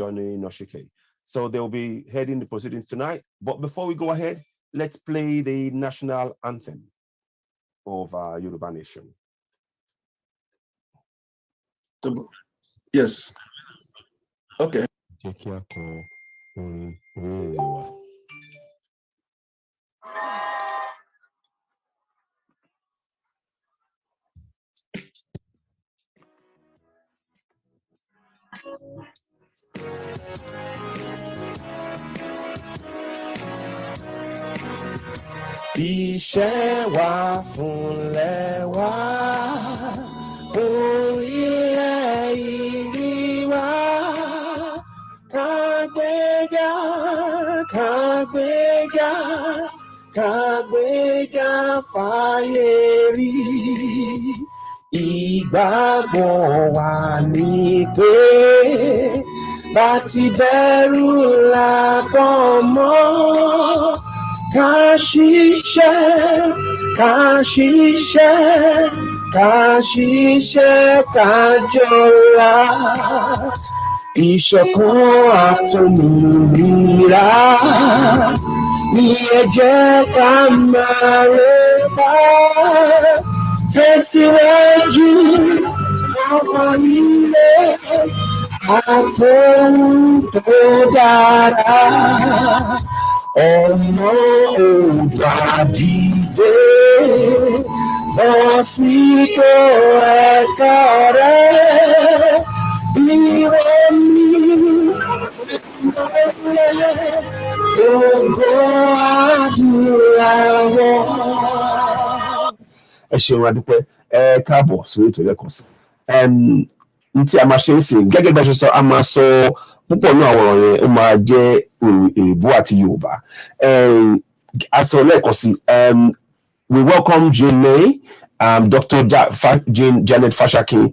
Johnny Noshike. So they'll be heading the proceedings tonight. But before we go ahead, let's play the national anthem of Yoruba Nation. Yes. Okay. Iṣẹ́ wa fúnlẹ̀ wa, fún ilẹ̀ ìní wa, ká gbéga, ká gbéga, ká gbéga fáyé rí. Ìgbàgbọ́ wa ni pé bá ti bẹ̀rù lábọ̀ mọ́. Ká ṣiṣẹ́, ká ṣiṣẹ́, ká ṣiṣẹ́, ká jọra. Ìṣọ̀kan àtòmìnira ni ẹ jẹ́ ká máa lépa. Tẹ̀síwájú ọmọ ilé àtòhun tó dára. Ọmọ Oòduà dìde, bọ́ sípò ẹ̀tọ́ rẹ, bí wọ́n ní ìmọ̀lẹ̀ gbogbo àdúrà wọn. Ẹ ṣeun adúpẹ́, ẹ káàbọ̀ sórí ètò lẹ́ẹ̀kan sí. Ní tí a máa ṣe ń sìn gẹ́gẹ́ bí a ṣe sọ, a máa sọ púpọ̀ ní àwọn ọ̀rọ̀ yẹn ó máa jẹ́ èèbó àti Yorùbá. A sọ lẹ́ẹ̀kan sí, we welcome Jane May, Dr. Janet Fashakin,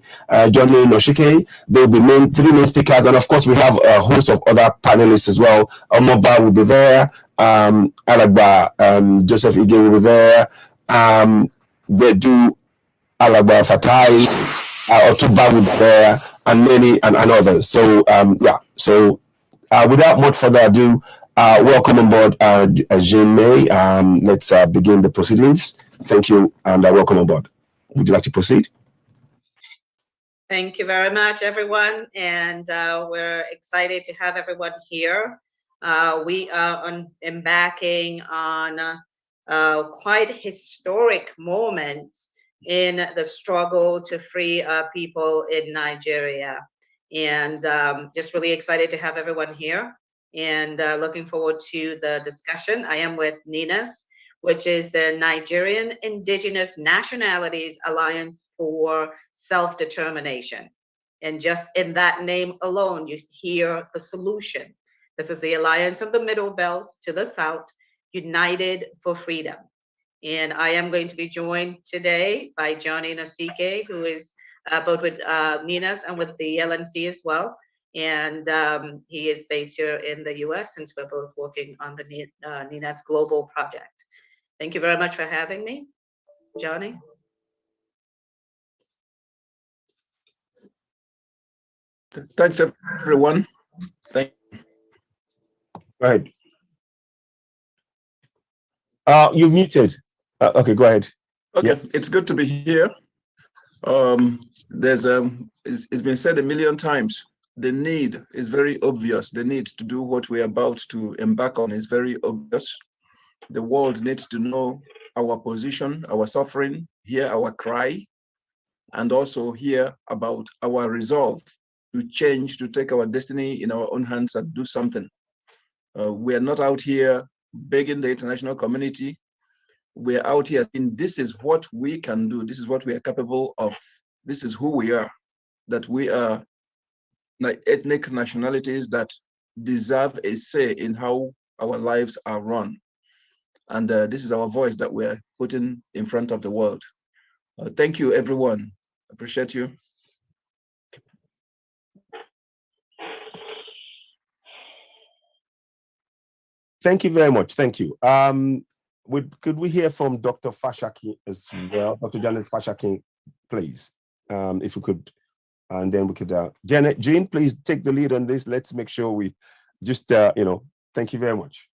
Johnny Noshike. There will be three main speakers, and of course we have a host of other panelists as well. Omoba will be there, Alagba Joseph Ige will be there, Bedu Alagba Fatai, Otuba will be there, and many and others. So yeah, so without much further ado, welcome on board Jane May. Let's begin the proceedings. Thank you, and welcome on board. Would you like to proceed? Thank you very much, everyone, and we're excited to have everyone here. We are embarking on quite historic moments in the struggle to free people in Nigeria. And just really excited to have everyone here and looking forward to the discussion. I am with NINAS, which is the Nigerian Indigenous Nationalities Alliance for Self-Determination. And just in that name alone, you hear the solution. This is the Alliance of the Middle Belt to the South, united for freedom. And I am going to be joined today by Johnny Nasike, who is both with NINAS and with the LNC as well. And he is based here in the US, since we're both working on the NINAS Global Project. Thank you very much for having me, Johnny. Thanks, everyone. Thank you. Right. You're muted. Okay, go ahead. Okay, yeah. It's good to be here. It's been said a million times. The need is very obvious. The need to do what we're about to embark on is very obvious. The world needs to know our position, our suffering, hear our cry, and also hear about our resolve to change, to take our destiny in our own hands and do something. We are not out here begging the international community. We're out here saying this is what we can do. This is what we are capable of. This is who we are, that we are like ethnic nationalities that deserve a say in how our lives are run. And this is our voice that we're putting in front of the world. Thank you, everyone. Appreciate you. Thank you very much. Thank you. Could we hear from Dr. Fashakin as well? Dr. Janet Fashakin, please. If you could and then we could, Jean, please take the lead on this. Let's make sure we just, thank you very much.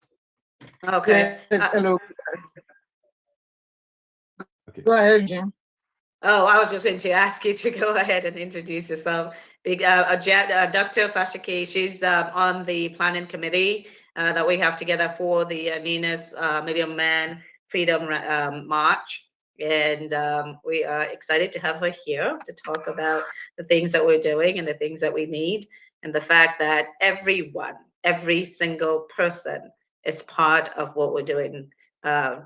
Okay. Yes, hello. Okay. Go ahead, Jim. Oh, I was just going to ask you to go ahead and introduce yourself. Dr. Fashaki, she's on the planning committee that we have together for the NINAS Million Man Freedom March. And we are excited to have her here to talk about the things that we're doing and the things that we need, and the fact that everyone, every single person is part of what we're doing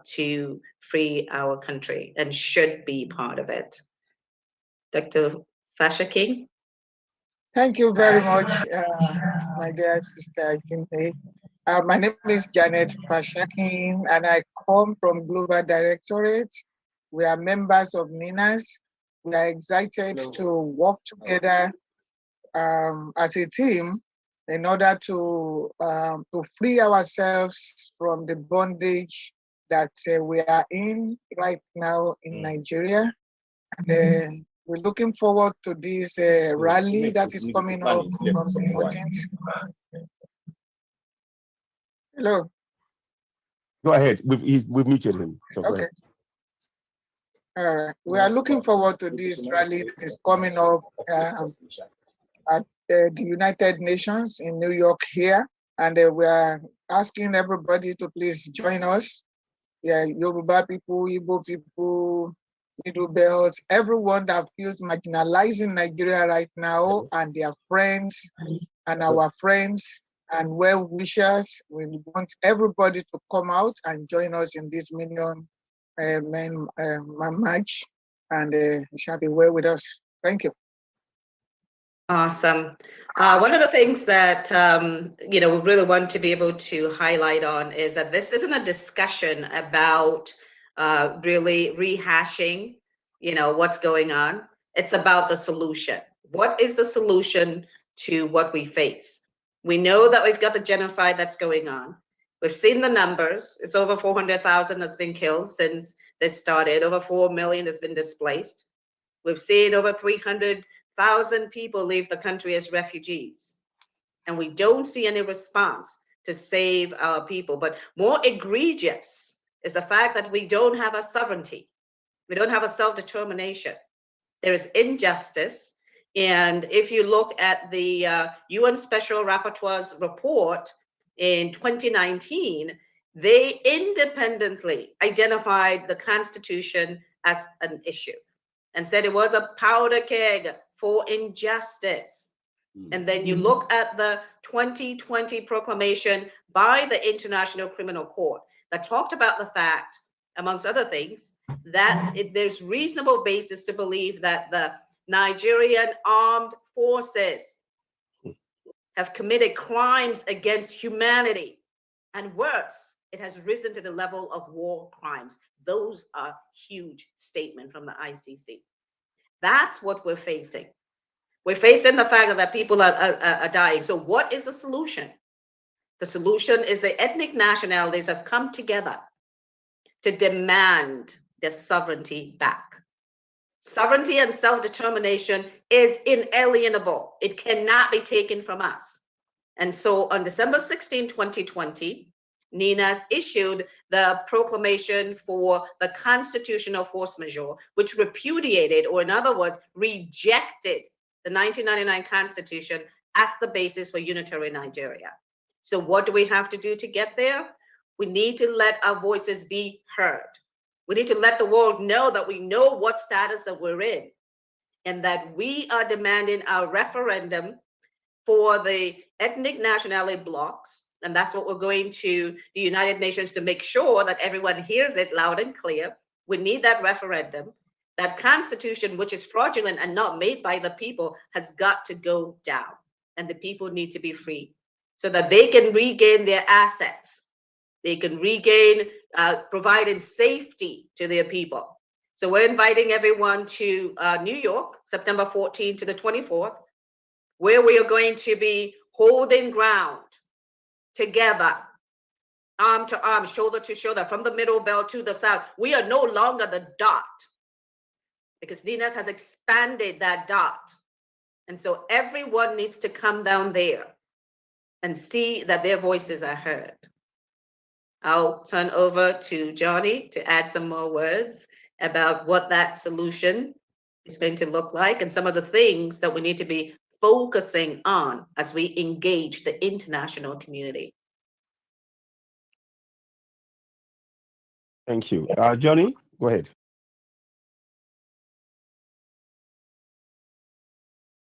to free our country and should be part of it. Dr. Fashaki? Thank you very much, my dear sister Kimpe. My name is Janet Fashakin, and I come from Global Directorate. We are members of NINAS. We are excited to work together as a team in order to free ourselves from the bondage that we are in right now in Nigeria. And we're looking forward to this rally that is coming up from the 14th. Hello. Go ahead. We've muted him. So okay. All right. We are looking forward to this rally that is coming up at the United Nations in New York here. And we are asking everybody to please join us. Yeah, Yoruba people, Igbo people, Middle Belt, everyone that feels marginalized in Nigeria right now, and their friends and our friends and well-wishers. We want everybody to come out and join us in this Million Men March, and it shall be well with us. Thank you. Awesome. One of the things that we really want to be able to highlight on is that this isn't a discussion about really rehashing, what's going on. It's about the solution. What is the solution to what we face? We know that we've got the genocide that's going on. We've seen the numbers. It's over 400,000 that's been killed since this started. Over 4 million has been displaced. We've seen over 300,000 people leave the country as refugees. And we don't see any response to save our people. But more egregious is the fact that we don't have a sovereignty. We don't have a self-determination. There is injustice. And if you look at the UN Special Rapporteur's report in 2019, they independently identified the Constitution as an issue and said it was a powder keg for injustice. And then you look at the 2020 proclamation by the International Criminal Court that talked about the fact, amongst other things, that there's reasonable basis to believe that the Nigerian armed forces have committed crimes against humanity. And worse, it has risen to the level of war crimes. Those are huge statements from the ICC. That's what we're facing. We're facing the fact that people are dying. So what is the solution? The solution is the ethnic nationalities have come together to demand their sovereignty back. Sovereignty and self-determination is inalienable. It cannot be taken from us. And so on December 16, 2020, NINAS issued the proclamation for the constitutional force majeure, which repudiated, or in other words, rejected the 1999 Constitution as the basis for unitary Nigeria. So what do we have to do to get there? We need to let our voices be heard. We need to let the world know that we know what status that we're in, and that we are demanding our referendum for the ethnic nationality blocks. And that's what we're going to the United Nations to make sure that everyone hears it loud and clear. We need that referendum. That constitution, which is fraudulent and not made by the people, has got to go down. And the people need to be free so that they can regain their assets. They can regain providing safety to their people. So we're inviting everyone to New York, September 14th to the 24th, where we are going to be holding ground together, arm to arm, shoulder to shoulder, from the Middle Belt to the South. We are no longer the dot, because NINAS has expanded that dot. And so everyone needs to come down there and see that their voices are heard. I'll turn over to Johnny to add some more words about what that solution is going to look like and some of the things that we need to be focusing on as we engage the international community. Thank you. Johnny, go ahead.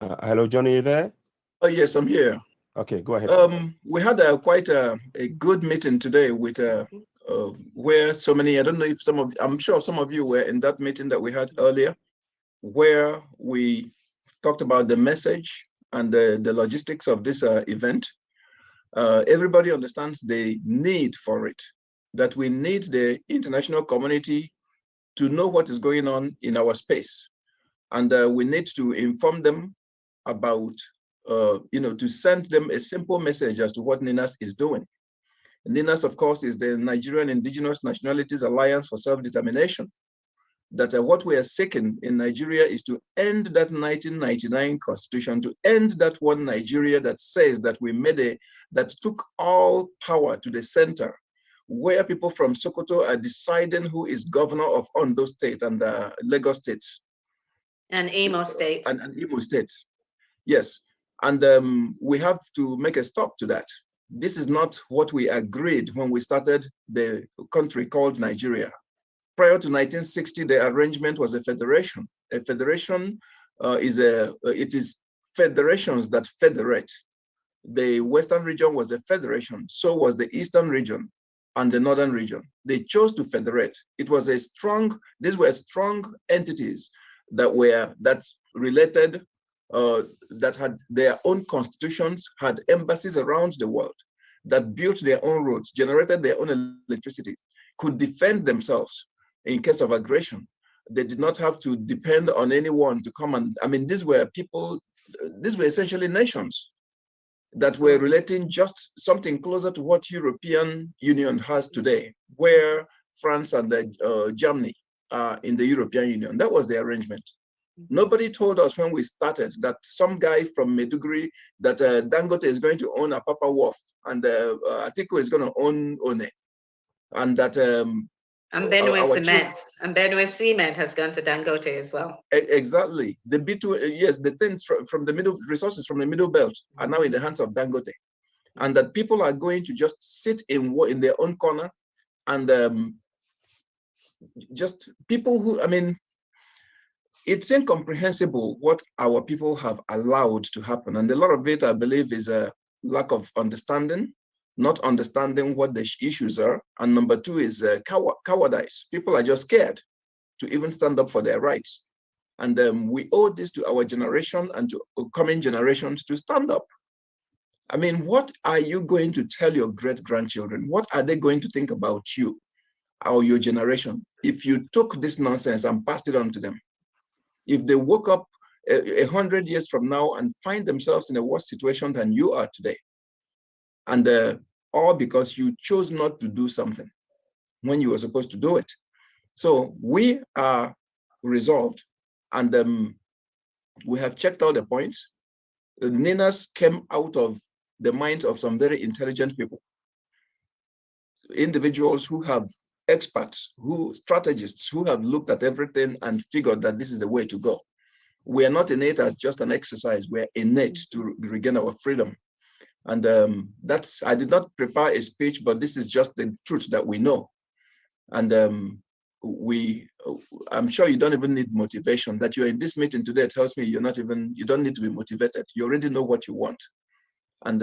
Hello, Johnny, you there? Oh, yes, I'm here. Okay, go ahead. We had quite a good meeting today with where so many, I don't know if I'm sure some of you were in that meeting that we had earlier, where we talked about the message and the logistics of this event. Everybody understands the need for it, that we need the international community to know what is going on in our space. And we need to inform them about, to send them a simple message as to what NINAS is doing. NINAS, of course, is the Nigerian Indigenous Nationalities Alliance for Self-Determination. That what we are seeking in Nigeria is to end that 1999 constitution, to end that one Nigeria that says that that took all power to the center, where people from Sokoto are deciding who is governor of Ondo State and Lagos states. And Imo State. And Imo states, yes. And we have to make a stop to that. This is not what we agreed when we started the country called Nigeria. Prior to 1960, the arrangement was a federation. A federation it is federations that federate. The Western region was a federation, so was the Eastern region and the Northern region. They chose to federate. It was these were strong entities that related, that had their own constitutions, had embassies around the world, that built their own roads, generated their own electricity, could defend themselves in case of aggression. They did not have to depend on anyone to come and, these were essentially nations that were relating just something closer to what European Union has today, where France and Germany are in the European Union. That was the arrangement. Nobody told us when we started that some guy from Maiduguri, that Dangote is going to own Apapa Wharf and Atiku is going to own One, and that and Benue Cement has gone to Dangote as well. Exactly. The B2, yes, the things from the middle, resources from the middle belt are now in the hands of Dangote. And that people are going to just sit in their own corner and just people who, it's incomprehensible what our people have allowed to happen. And a lot of it, I believe, is a lack of understanding, not understanding what the issues are. And number two is cowardice. People are just scared to even stand up for their rights. And we owe this to our generation and to coming generations to stand up. What are you going to tell your great-grandchildren? What are they going to think about you or your generation if you took this nonsense and passed it on to them? If they woke up 100 years from now and find themselves in a worse situation than you are today, and all because you chose not to do something when you were supposed to do it. So we are resolved, and we have checked all the points. NINAS came out of the minds of some very intelligent people, individuals who have experts, strategists who have looked at everything and figured that this is the way to go. We are not in it as just an exercise. We're in it to regain our freedom. And I did not prepare a speech, but this is just the truth that we know. And I'm sure you don't even need motivation. That you're in this meeting today tells me you don't need to be motivated. You already know what you want. And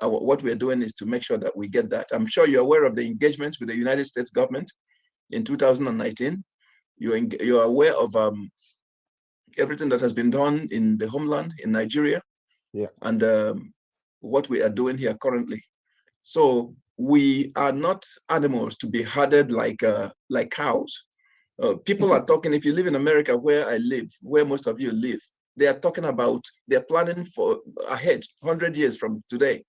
what we're doing is to make sure that we get that. I'm sure you're aware of the engagements with the United States government in 2019. You're aware of everything that has been done in the homeland, in Nigeria, and what we are doing here currently. So we are not animals to be herded like cows. People are talking, if you live in America, where I live, where most of you live, they are talking about, they're planning for ahead, 100 years from today.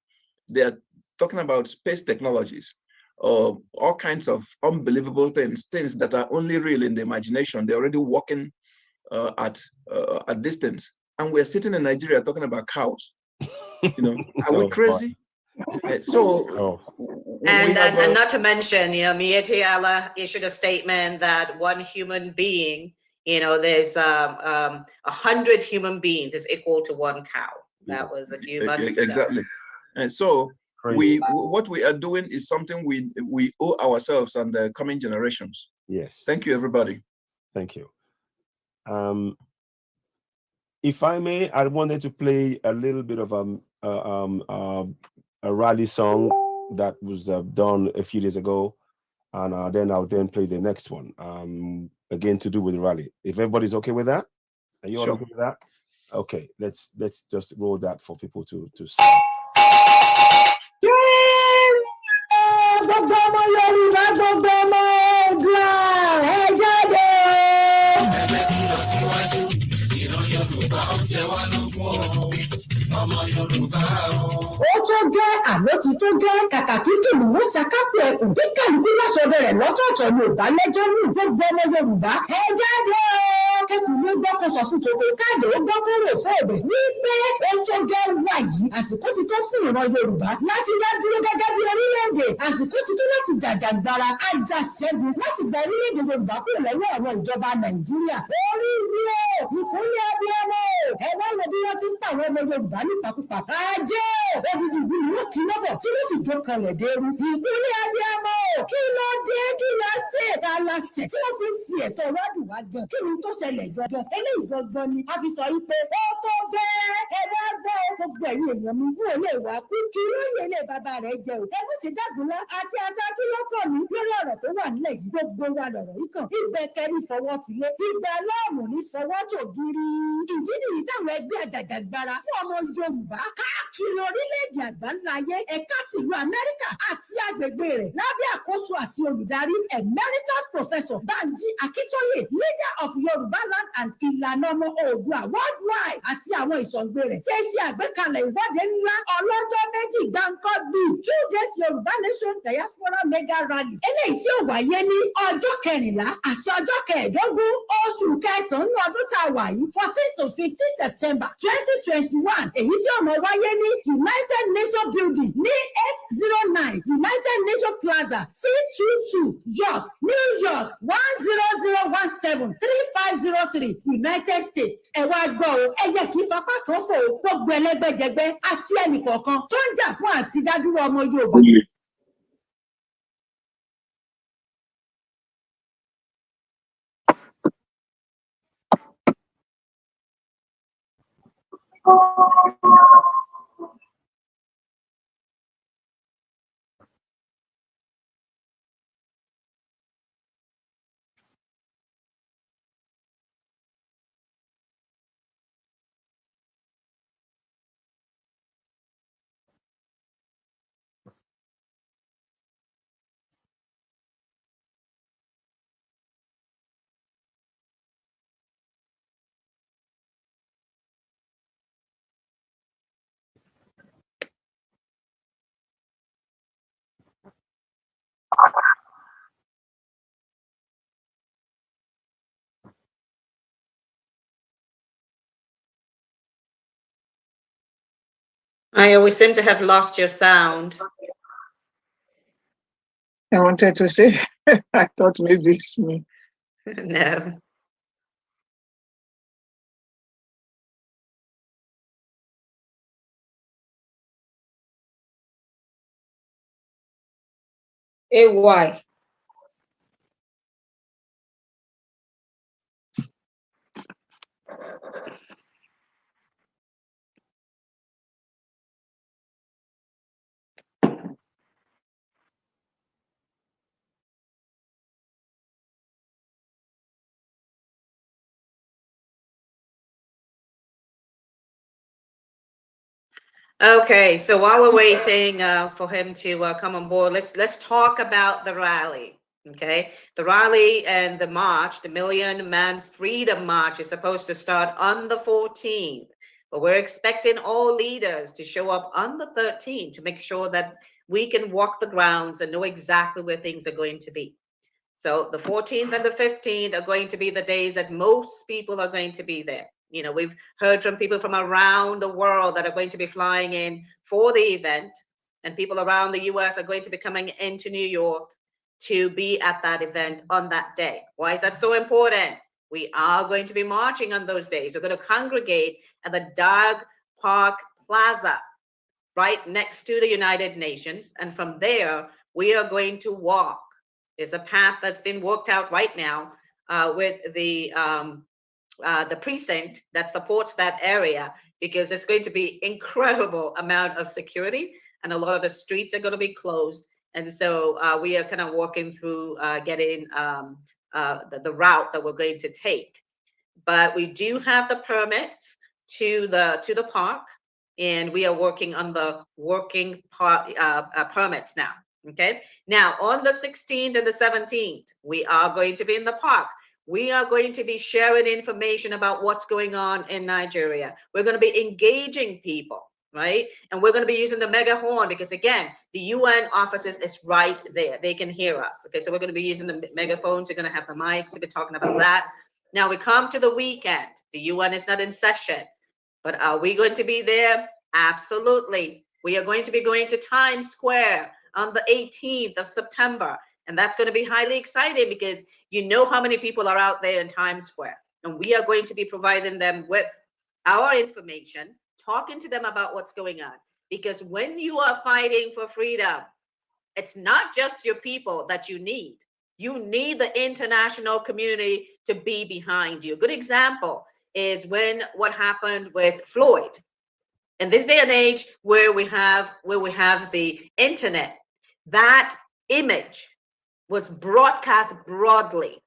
They're talking about space technologies, all kinds of unbelievable things that are only real in the imagination. They're already working at a distance and we're sitting in Nigeria talking about cows. Are we crazy? And not to mention, Mieti Allah issued a statement that one human being, there's 100 human beings is equal to one cow. That was a few months ago. Exactly. And so what we are doing is something we owe ourselves and the coming generations. Yes. Thank you, everybody. Thank you. If I may, I wanted to play a little bit of a rally song that was done a few days ago, and then I'll play the next one. Again, to do with the rally. If everybody's okay with that, are you all okay with that? Okay, let's just roll that for people to see. Ó tó gẹ́ àló ti tó gẹ́ kàkà kí kìnìún ṣàkápò ẹkùn bí kàlùkù bá sọdọ rẹ̀ lọ́tọ̀ọ̀tọ̀ ní ìbálẹ́jọ́ ní gbogbo ọmọ Yorùbá ẹ jáde o kẹkùn ló gbọ́ kó sọ fún tòkó káàdì ó gbọ́ kó rò fún ọ̀bẹ wípé ó tó gẹ́ wà yìí àsìkò ti tó fún ìran Yorùbá láti dá dúró gẹ́gẹ́ bí orílẹ̀-èdè àsìkò ti tó láti jàjàgbara ajàṣẹ́gun láti gba orílẹ̀-èdè Yorùbá kúrò lọ́wọ́ àwọn ìjọba Nàìjíríà orí ìlú ìkúnlẹ̀ abiyamọ ẹ wá lọ bí wọ́n ti ń pàwọn ọmọ Yorùbá nípakúpa ajé odidi ìlú ló kí lọ́bọ̀ tí wọ́n sì dókanlẹ̀ dérú ìkúnlẹ̀ abiyamọ kí ló dé kí ló ṣe ká la ṣẹ̀ tí wọ́n fi ń fi ẹ̀tọ́ wádùn wá gan kí ni tó ṣẹlẹ̀ gangan eléyìí gangan ni a fi sọ yìí pé ó tó gẹ́ ẹ bá gbọ́ gbogbo ẹ̀yin èèyàn mi kú òye ìwà kú kí lóye ilé bàbá rẹ̀ jẹ o ẹ bó ṣe dàgbùlá àti aṣá kí ló kàn mí lórí ọ̀rọ̀ tó wà nílẹ̀ yìí gbogbo wa lọ̀rọ̀ yìí kàn ìgbẹ́kẹ̀ ní fọwọ́ tilé ìgbà láàmù ní fọwọ́ tó gírí ìdí nìyí táwọn ẹgbẹ́ àjàjàgbara fún ọmọ Yorùbá káàkiri orílẹ̀-èdè àgbáńláyé ẹ̀ka tìlú Amẹ́ríkà àti agbègbè rẹ̀ lábẹ́ àkóso àti olùdarí Emeritus Professor Banji Akintoye leader of Yoruba land and Ìlànà ọmọ Oòduà worldwide àti àwọn ìsọ̀ǹgbè rẹ̀ ṣe ṣe àgbékalẹ̀ ìwọ́de ńlá ọlọ́jọ́ méjì gbáǹkọ́gbì 2 days Yorùbá Nation Diaspora Mega Rally eléyìí tí ó wáyé ní ọjọ́ 14 àti ọjọ́ 15 oṣù kẹsàn-án ní ọdún tá a wà yìí 14 to 15 September 2021 èyí tí ó máa wáyé ní United Nations Building ní 809 United Nations Plaza C22 York New York 10017 3503 United States ẹ wá gbọ́ o ẹ yẹ kí fapá kan fò gbogbo ẹlẹ́gbẹ́jẹgbẹ́ àti ẹnìkọ̀ọ̀kan tó ń jà fún àti dádúró ọmọ Yorùbá. We seem to have lost your sound. I wanted to say, I thought maybe it's me. No. AY. Okay, so while we're waiting for him to come on board, let's talk about the rally. Okay, the rally and the march, the Million Man Freedom March, is supposed to start on the 14th, but we're expecting all leaders to show up on the 13th to make sure that we can walk the grounds and know exactly where things are going to be. So the 14th and the 15th are going to be the days that most people are going to be there. You know, we've heard from people from around the world that are going to be flying in for the event, and people around the US are going to be coming into New York to be at that event on that day. Why is that so important? We are going to be marching on those days. We're going to congregate at the Dog Park Plaza, right next to the United Nations. And from there, we are going to walk. There's a path that's been worked out right now with the precinct that supports that area, because it's going to be incredible amount of security, and a lot of the streets are going to be closed. And so we are kind of walking through getting the route that we're going to take. But we do have the permits to the park, and we are working on the working part permits now. Okay. Now on the 16th and the 17th, we are going to be in the park. We are going to be sharing information about what's going on in Nigeria. We're going to be engaging people, right? And we're going to be using the megaphone, because again, the UN offices is right there. They can hear us. Okay, so we're going to be using the megaphones. We're going to have the mics to be talking about that. Now we come to the weekend. The UN is not in session, but are we going to be there? Absolutely. We are going to be going to Times Square on the 18th of September. And that's going to be highly exciting, because you know how many people are out there in Times Square. And we are going to be providing them with our information, talking to them about what's going on. Because when you are fighting for freedom, it's not just your people that you need. You need the international community to be behind you. A good example is what happened with Floyd. In this day and age where we have the internet, that image was broadcast broadly,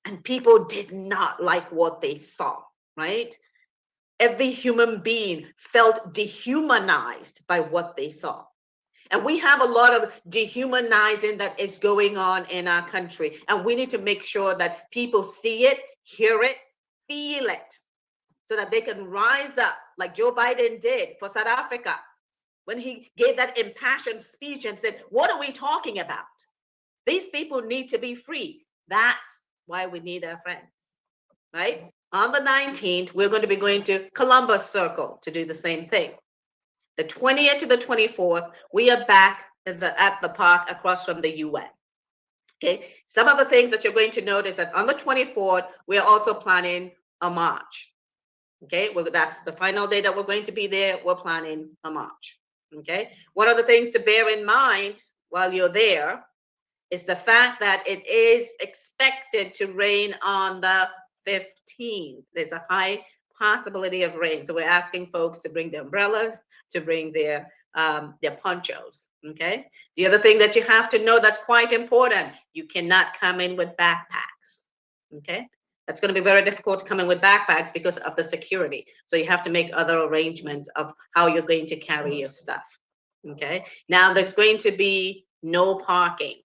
and people did not like what they saw, right? Every human being felt dehumanized by what they saw. And we have a lot of dehumanizing that is going on in our country. And we need to make sure that people see it, hear it, feel it, so that they can rise up like Joe Biden did for South Africa, when he gave that impassioned speech and said, what are we talking about? These people need to be free. That's why we need our friends, right? On the 19th, we're going to be going to Columbus Circle to do the same thing. The 20th to the 24th, we are back at the park across from the UN. Okay. Some of the things that you're going to notice that on the 24th, we are also planning a march. Okay. Well, that's the final day that we're going to be there. We're planning a march. Okay. One of the things to bear in mind while you're there is the fact that it is expected to rain on the 15th. There's a high possibility of rain. So we're asking folks to bring their umbrellas, to bring their ponchos, okay? The other thing that you have to know that's quite important, you cannot come in with backpacks, okay? That's going to be very difficult to come in with backpacks because of the security. So you have to make other arrangements of how you're going to carry your stuff, okay? Now there's going to be no parking.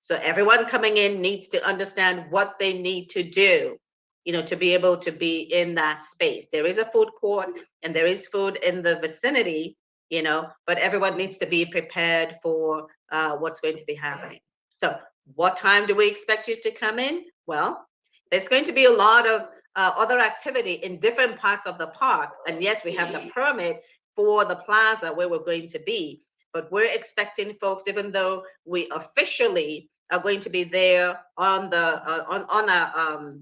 So everyone coming in needs to understand what they need to do, you know, to be able to be in that space. There is a food court and there is food in the vicinity, you know, but everyone needs to be prepared for what's going to be happening. So what time do we expect you to come in? Well, there's going to be a lot of other activity in different parts of the park. And yes, we have the permit for the plaza where we're going to be, but we're expecting folks, even though we officially are going to be there on the on a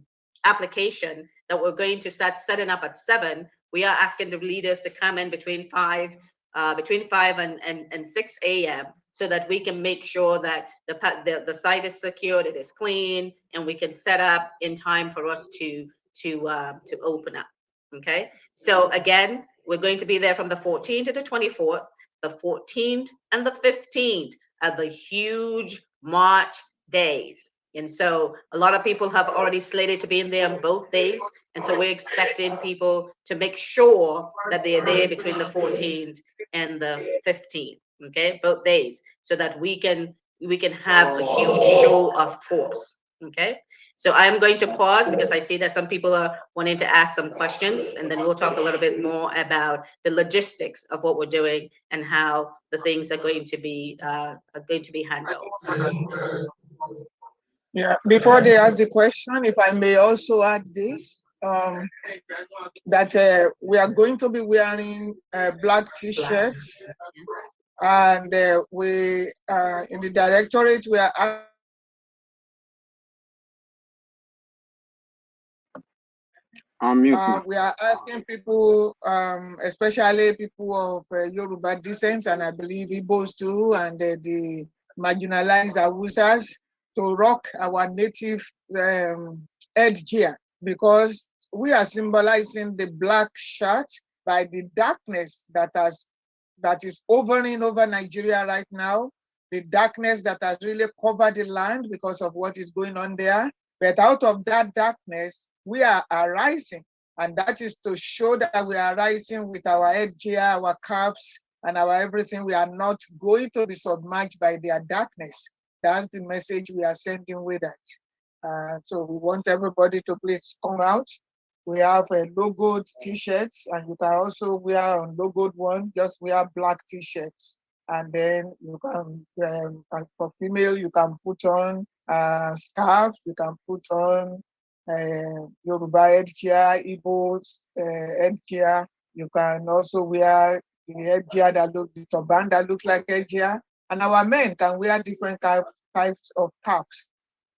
application that we're going to start setting up at 7. We are asking the leaders to come in between 5 and 6 a.m. so that we can make sure that the site is secured, it is clean, and we can set up in time for us to open up. Okay. So again, we're going to be there from the 14th to the 24th. The 14th and the 15th are the huge March days. And so a lot of people have already slated to be in there on both days. And so we're expecting people to make sure that they're there between the 14th and the 15th, okay, both days, so that we can have a huge show of force, okay? So I'm going to pause because I see that some people are wanting to ask some questions, and then we'll talk a little bit more about the logistics of what we're doing and how the things are going to be handled. Yeah, before they ask the question, if I may also add this, that we are going to be wearing black t-shirts, and we in the directorate we are we are asking people, especially people of Yoruba descent, and I believe Igbos too, and the marginalized Awusas, to rock our native headgear, because we are symbolizing the black shirt by the darkness that is hovering over Nigeria right now, the darkness that has really covered the land because of what is going on there. But out of that darkness, we are arising, and that is to show that we are rising with our headgear, our caps, and our everything. We are not going to be submerged by their darkness. That's the message we are sending with that. So we want everybody to please come out. We have logoed t-shirts, and you can also wear on logoed one, just wear black t-shirts. And then you can, for female, you can put on scarf, you can put on Yoruba headgear, Igbo's headgear. You can also wear the headgear the turban that looks like headgear. And our men can wear different types of caps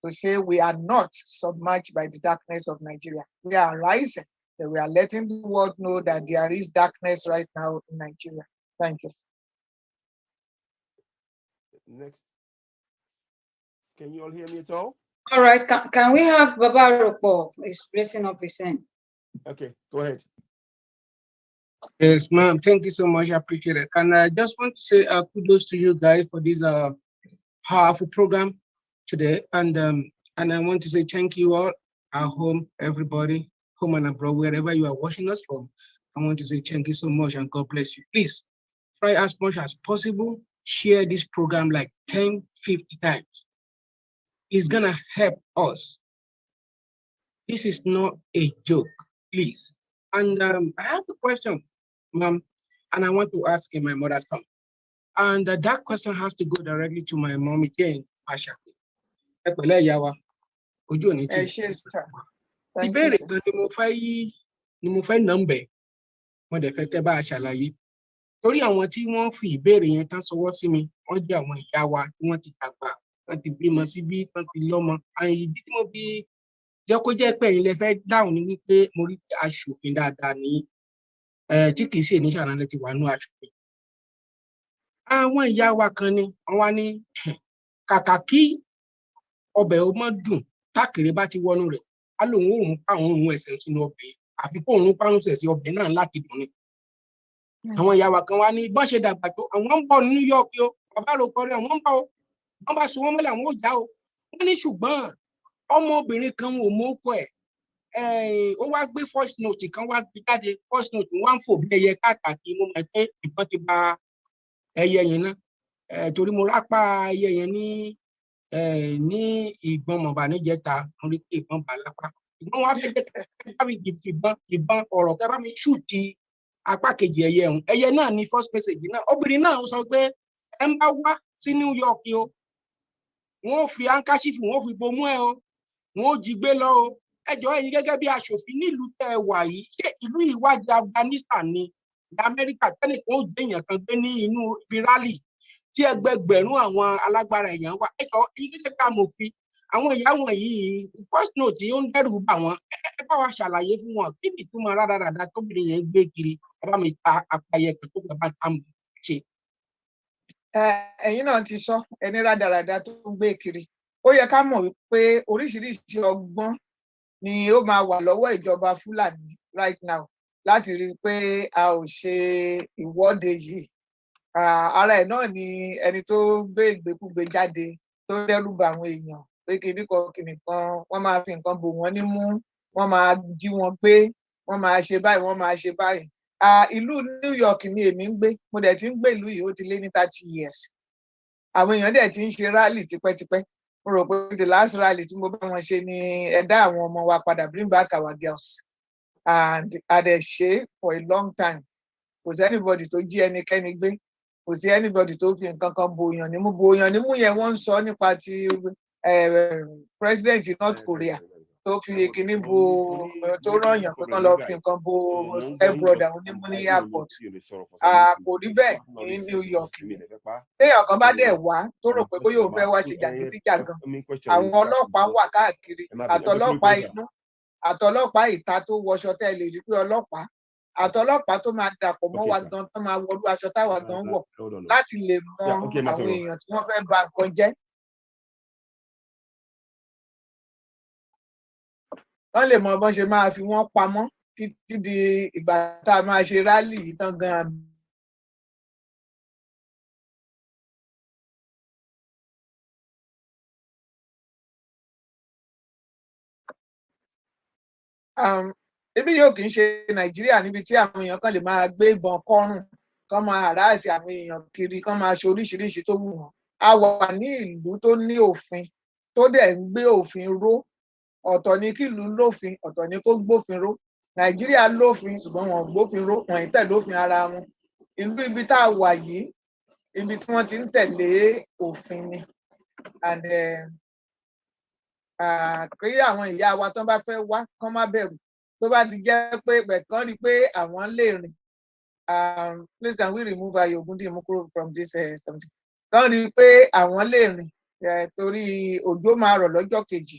to say we are not submerged by the darkness of Nigeria. We are rising, and we are letting the world know that there is darkness right now in Nigeria. Thank you. Next. Can you all hear me at all? All right. Can we have Baba Aropo is raising up his hand? Okay, go ahead. Yes, ma'am. Thank you so much. I appreciate it. And I just want to say kudos to you guys for this powerful program today. And I want to say thank you all at home, everybody, home and abroad, wherever you are watching us from. I want to say thank you so much and God bless you. Please try as much as possible, share this program like 10, 50 times. It's gonna help us. This is not a joke, please. And I have a question, ma'am, and I want to ask in my mother's tongue. And that question has to go directly to my mommy, Jane Asha. Ìbéèrè kan ni mo fẹ́ nọ́mbẹ̀ wọ́n dẹ̀ fẹ́ tẹ́ bá a ṣàlàyé. Torí àwọn tí wọ́n fi ìbéèrè yẹn tán sọwọ́ sí mi, wọ́n jẹ́ àwọn ìyá wa tí wọ́n ti dàgbà, wọ́n ti bímọ síbí, wọ́n ti lọ́mọ. Àyè ìdí tí mo fi jẹ́ kó jẹ́ pé ẹ̀yin lẹ fẹ́ dáhùn ní wípé mo rí aṣòfin dáadáa ní tí kìí ṣe ní ṣàlàyé ti wà nú aṣòfin. Àwọn ìyá wa kan ni wọ́n wá ní kàkà kí ọbẹ̀ ó mọ́ dùn tákèrè bá ti wọnú rẹ̀, á lòun òun páwọn òun ẹ̀sẹ̀ sínú ọbẹ̀ àfi kó òun páwọn ẹ̀sẹ̀ sí ọbẹ̀ náà láti dùn ni. Àwọn ìyá wa kan wá ní bọ́n ṣe dàgbà tó àwọn ń bọ̀ ní New York o, bàbá rò kọrí àwọn ń bọ̀ o, wọ́n bá so wọ́n mọ́lẹ̀ àwọn ò já o. Wọ́n ní ṣùgbọ́n ọmọbìnrin kan ò mọ ọkọ ẹ̀ ó wá gbé voice note kan wá gbé jáde, voice note wá ń fò bí ẹyẹ káàkiri. Mo mọ̀ pé ìbọn ti ba ẹyẹ yẹn náà torí mo rápá ẹyẹ yẹn ní ìgbọ́n mọ̀bà níjẹta, mo rí pé ìbọn bà lápá. Ìgbọ́n wá fẹ́ jẹ́ bá mi ìbọn ọ̀rọ̀ kẹ́ bá mi ṣùtì apá kejì ẹyẹ ọ̀hún. Ẹyẹ náà ní first message náà. Obìnrin náà sọ pé ẹ ń bá wá sí New York o, wọn ò fi handkerchief wọn ò fi bomú ẹ o, wọn ò jí gbé lọ o. Ẹ jọ̀ọ́ ẹ̀yin gẹ́gẹ́ bí aṣòfin nílùú tẹ́ ẹ wà yìí, ṣé ìlú ìwádìí Afghanistan ni Amẹ́ríkà tẹ́nìkan ó gbé èèyàn kan gbé ní inú ibi rally tí ẹgbẹgbẹ̀rún àwọn alágbára èèyàn wà? Ẹ jọ̀ọ́ ẹ̀yin gẹ́gẹ́ bí amòfin, àwọn ìyá wọn yìí first note tí ó ń dẹ́rù bà wọ́n, ẹ bá wa ṣàlàyé fún wọn kí ni ìtumọ̀ rádaràda tóbìnrin yẹn gbé kiri. Ẹ bá mi ta apayẹ tó gbà bá tá mú ṣe. Ẹ̀yin náà ti sọ ẹni rádaràda tó ń gbé kiri. Ó yẹ ká mọ̀ wípé oríṣiríṣi ọgbọ́n ni ó máa wà lọ́wọ́ ìjọba Fúlàní right now láti rí i pé a ò ṣe ìwọ́de yìí. Ara ẹ̀ náà ni ẹni tó gbé ìgbékúgbé jáde tó dẹ́rù bà àwọn èèyàn pé kìnìkan wọ́n máa fi nǹkan bò wọ́n nímú, wọ́n máa jí wọn gbé, wọ́n máa ṣe báyìí, wọ́n máa ṣe báyìí. Ìlú New York ni èmi ń gbé, mo dẹ̀ ti ń gbé ìlú yìí ó ti lé ní 30 years. Àwọn èèyàn dẹ̀ ti ń ṣe rally tipẹ́tipẹ́. Mo rò pé the last rally tí mo bá wọn ṣe ni ẹ dá àwọn ọmọ wa padà, bring back our girls, and a dẹ̀ ṣe for a long time. Kò sí anybody tó jí ẹnikẹ́ni gbé, kò sí anybody tó fi nǹkan kan bòyàn nímú yẹn wọ́n ń sọ nípa ti president North Korea. tó fi kíní bo tó rọ̀yàn pé kán lọ fi nǹkan bo step brother onímú ní airport kò rí bẹ́ẹ̀ ní New York yìí téèyàn kan bá dẹ̀ wá tó rò pé bóyá òun fẹ́ wá ṣe jàgídíjàgan àwọn ọlọ́pàá wà káàkiri àtọlọ́pàá inú àtọlọ́pàá ìta tó wọṣọ tẹ́ lè rí pé ọlọ́pàá àtọlọ́pàá tó máa dàpọ̀ mọ́ wa gan tó máa wọlú aṣọ táwa gan wọ̀ láti lè mọ àwọn èèyàn tí wọ́n fẹ́ ba nǹkan jẹ́. wọ́n lè mọ bọ́n ṣe máa fi wọ́n pamọ́ títí di ìgbà tá a máa ṣe rálì yìí tán gan-an. Ibi yóò kì í ṣe Nàìjíríà níbi tí àwọn èèyàn kan lè máa gbé ìbọn kọ́rùn kán máa hàráàsì àwọn èèyàn kiri kán máa ṣe oríṣiríṣi tó wù wọ́n. A wà ní ìlú tó ní òfin tó dẹ̀ ń gbé òfin ró. Ọ̀tọ̀ ni kí ìlú lófin, ọ̀tọ̀ ni kó gbófin ró. Nàìjíríà lófin ṣùgbọ́n wọn ò gbófin ró, wọn ì tẹ̀lé òfin ara wọn. Ìlú ibi tá a wà yìí, ibi tí wọ́n ti ń tẹ̀lé òfin ni. And kí àwọn ìyá wa tán bá fẹ́ wá kán má bẹ̀rù. Tó bá ti jẹ́ pé bẹ̀ẹ̀kan rí pé àwọn lè rìn. Please can we remove Ayogundi Mukuru from this something? Kán rí pé àwọn lè rìn torí òjò máa rọ̀ lọ́jọ́ kejì.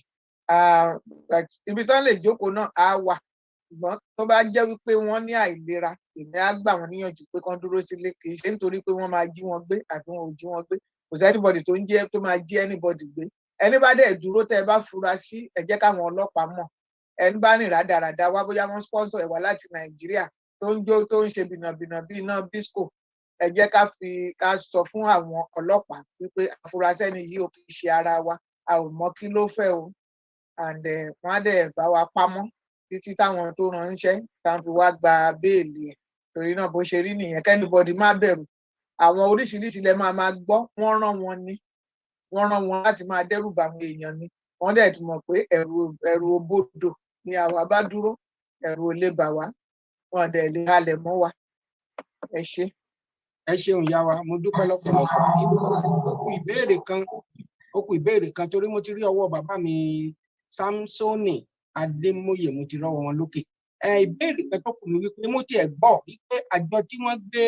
Ibi tán lè jókòó náà á wà. Ṣùgbọ́n tó bá jẹ́ wípé wọ́n ní àìlera, èmi á gbà wọ́n níyànjú pé kán dúró sílé. Kì í ṣe nítorí pé wọ́n máa jí wọn gbé àbí wọn ò jí wọn gbé. Kò sí anybody tó máa jí anybody gbé. Ẹni bá dẹ̀ dúró tẹ́ ẹ bá fura sí, ẹ jẹ́ káwọn ọlọ́pàá mọ̀. Ẹni bá rìn rádaràda wá bóyá wọ́n sponsor ẹ̀ wá láti Nàìjíríà tó ń jó tó ń ṣe bìnàbìnà bí iná bísíkò, ẹ jẹ́ ká sọ fún àwọn ọlọ́pàá wípé àfúrásì ẹni yìí ò kì í ṣe ara wa, a ò mọ kí ló fẹ́ o. And wọ́n á dẹ̀ bá wa pamọ́ títí táwọn tó ránṣẹ́ táwọn fi wá gba béèlì ẹ̀. Torí náà bó ṣe rí nìyẹn, kẹ́nìbọ̀dì má bẹ̀rù. Àwọn oríṣiríṣi lẹ máa gbọ́, wọ́n rán wọn láti máa dẹ́rù bà àwọn èèyàn ni. Wọ́n dẹ̀ ti mọ̀ pé ẹ̀rù òbodò ni àwa bá dúró, ẹ̀rù ò lè bà wá, wọn dẹ̀ lè halẹ̀ mọ́ wa. Ẹ ṣé. Ẹ ṣeun ìyá wa, mo dúpẹ́ lọ́pọ̀lọpọ̀. Ó kù ìbéèrè kan torí mo ti rí ọwọ́ bàbá mi Samsoni Adémóyè, mo ti rọ́wọ́ wọn lókè. Ìbéèrè kan tó kù ní wípé mo tiẹ̀ gbọ́ wípé àjọ tí wọ́n gbé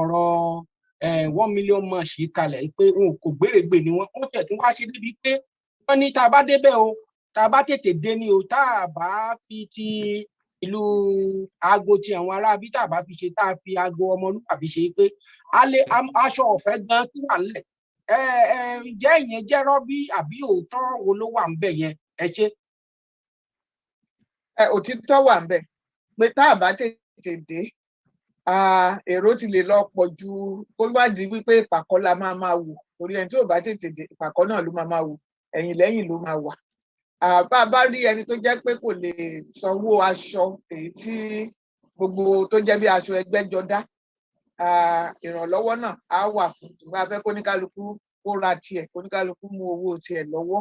ọ̀rọ̀ 1 million march yìí kalẹ̀ pé wọn kò gbèrègbè ni wọ́n tẹ̀ tún wá sí débi pé wọ́n ní tá a bá débẹ̀ o, tá a bá tètè dé ni o, tá a bá fi ti ìlú aago ti àwọn aráabí tá a bá fi ṣe, tá a fi aago ọmọlúwàbí ṣe pé aṣọ ọ̀fẹ́ gan tó wà nílẹ̀. Ǹjẹ́ ìyẹn jẹ́ rọ́bí àbí òótọ́ wo ló wà ńbẹ̀ yẹn? Ẹ ṣé. Òtítọ́ wà ńbẹ̀ pé tá a bá tètè dé, èrò ti lè lọ pọ̀ ju kó má di wípé ìpàkọ́ la máa wò. Torí ẹni tí ò bá tètè dé, ìpàkọ́ náà ló máa wò, ẹ̀yìn lẹ́yìn ló máa wà. Bá a bá rí ẹni tó jẹ́ pé kò lè sanwó aṣọ èyí tí gbogbo tó jẹ́ bí aṣọ ẹgbẹ́jọdá, ìrànlọ́wọ́ náà á wà fún. Ṣùgbọ́n a fẹ́ kóníkálukú kó ra tiẹ̀, kóníkálukú mú owó tiẹ̀ lọ́wọ́.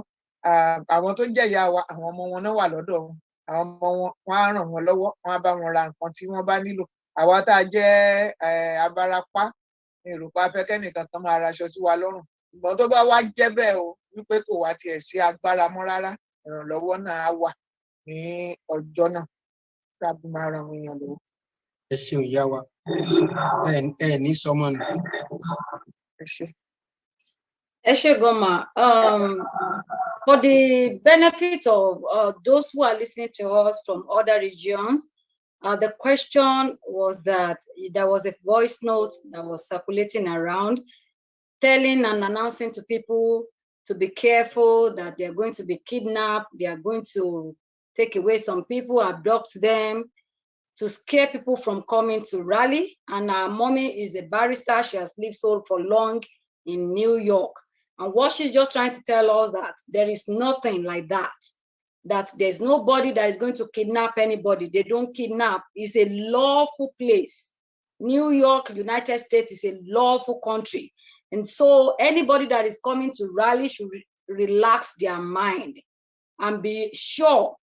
Àwọn tó jẹ́ ìyá wa, àwọn ọmọ wọn náà wà lọ́dọ̀ wọn. Àwọn ọmọ wọn á ràn wọ́n lọ́wọ́, wọ́n á bá wọn ra nǹkan tí wọ́n bá nílò. Àwa tá a jẹ́ abarapá ní Yorùbá fẹ́ kẹ́nìkan kan máa raṣọ sí wa lọ́rùn. Ṣùgbọ́n tó bá wá jẹ́ bẹ́ẹ̀ o wípé kò wá tiẹ̀ sí agbára mọ́ rárá, ìrànlọ́wọ́ náà á wà ní ọjọ́ náà tàbí máa ran àwọn èèyàn lọ́wọ́. Ẹ ṣeun ìyá wa, ẹ ní sọmọ nù. Ẹ ṣé. Ẹ ṣé Goma. For the benefit of those who are listening to us from other regions, the question was that there was a voice note that was circulating around, telling and announcing to people to be careful, that they are going to be kidnapped, they are going to take away some people, abduct them, to scare people from coming to rally. And our mommy is a barrister. She has lived so for long in New York. And what she's just trying to tell us that there is nothing like that, that there's nobody that is going to kidnap anybody. They don't kidnap. It's a lawful place. New York, United States is a lawful country. And so anybody that is coming to rally should relax their mind and be sure,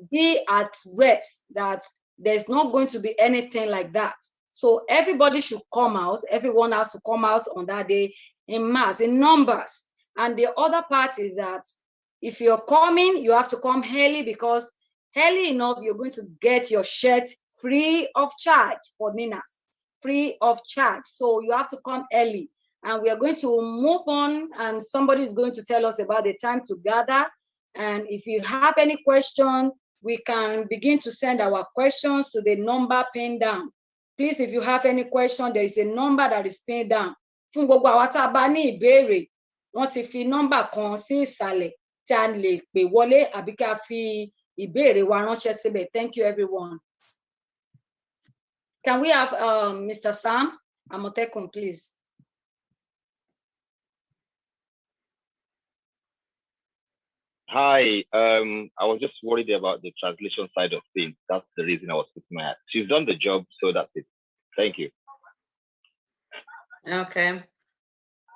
be at rest that there's not going to be anything like that. So everybody should come out. Everyone has to come out on that day in mass, in numbers. And the other part is that If you're coming, you have to come early, because early enough, you're going to get your shirt free of charge for NINAS, free of charge. So you have to come early. And we are going to move on, and somebody is going to tell us about the time to gather. And if you have any question, we can begin to send our questions to the number pinned down. Please, if you have any question, there is a number that is pinned down. Fún gbogbo àwa tá a bá ní ìbéèrè, wọ́n ti fi nọ́mbà kan sí ìsàlẹ̀ tí a lè pè wọlé àbí ká fi ìbéèrè wa ránṣẹ́ síbẹ̀. Thank you, everyone. Can we have Mr. Sam Amotekun, please? Hi, I was just worried about the translation side of things. That's the reason I was putting my hand. She's done the job, so that's it. Thank you. Okay.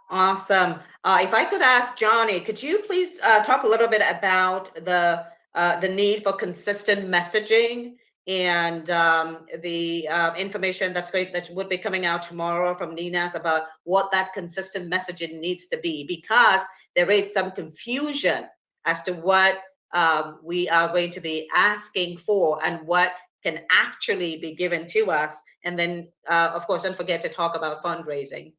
Awesome. If I could ask Johnny, could you please talk a little bit about the need for consistent messaging and the information that would be coming out tomorrow from NINAS about what that consistent messaging needs to be, because there is some confusion as to what we are going to be asking for and what can actually be given to us. And then, of course, don't forget to talk about fundraising.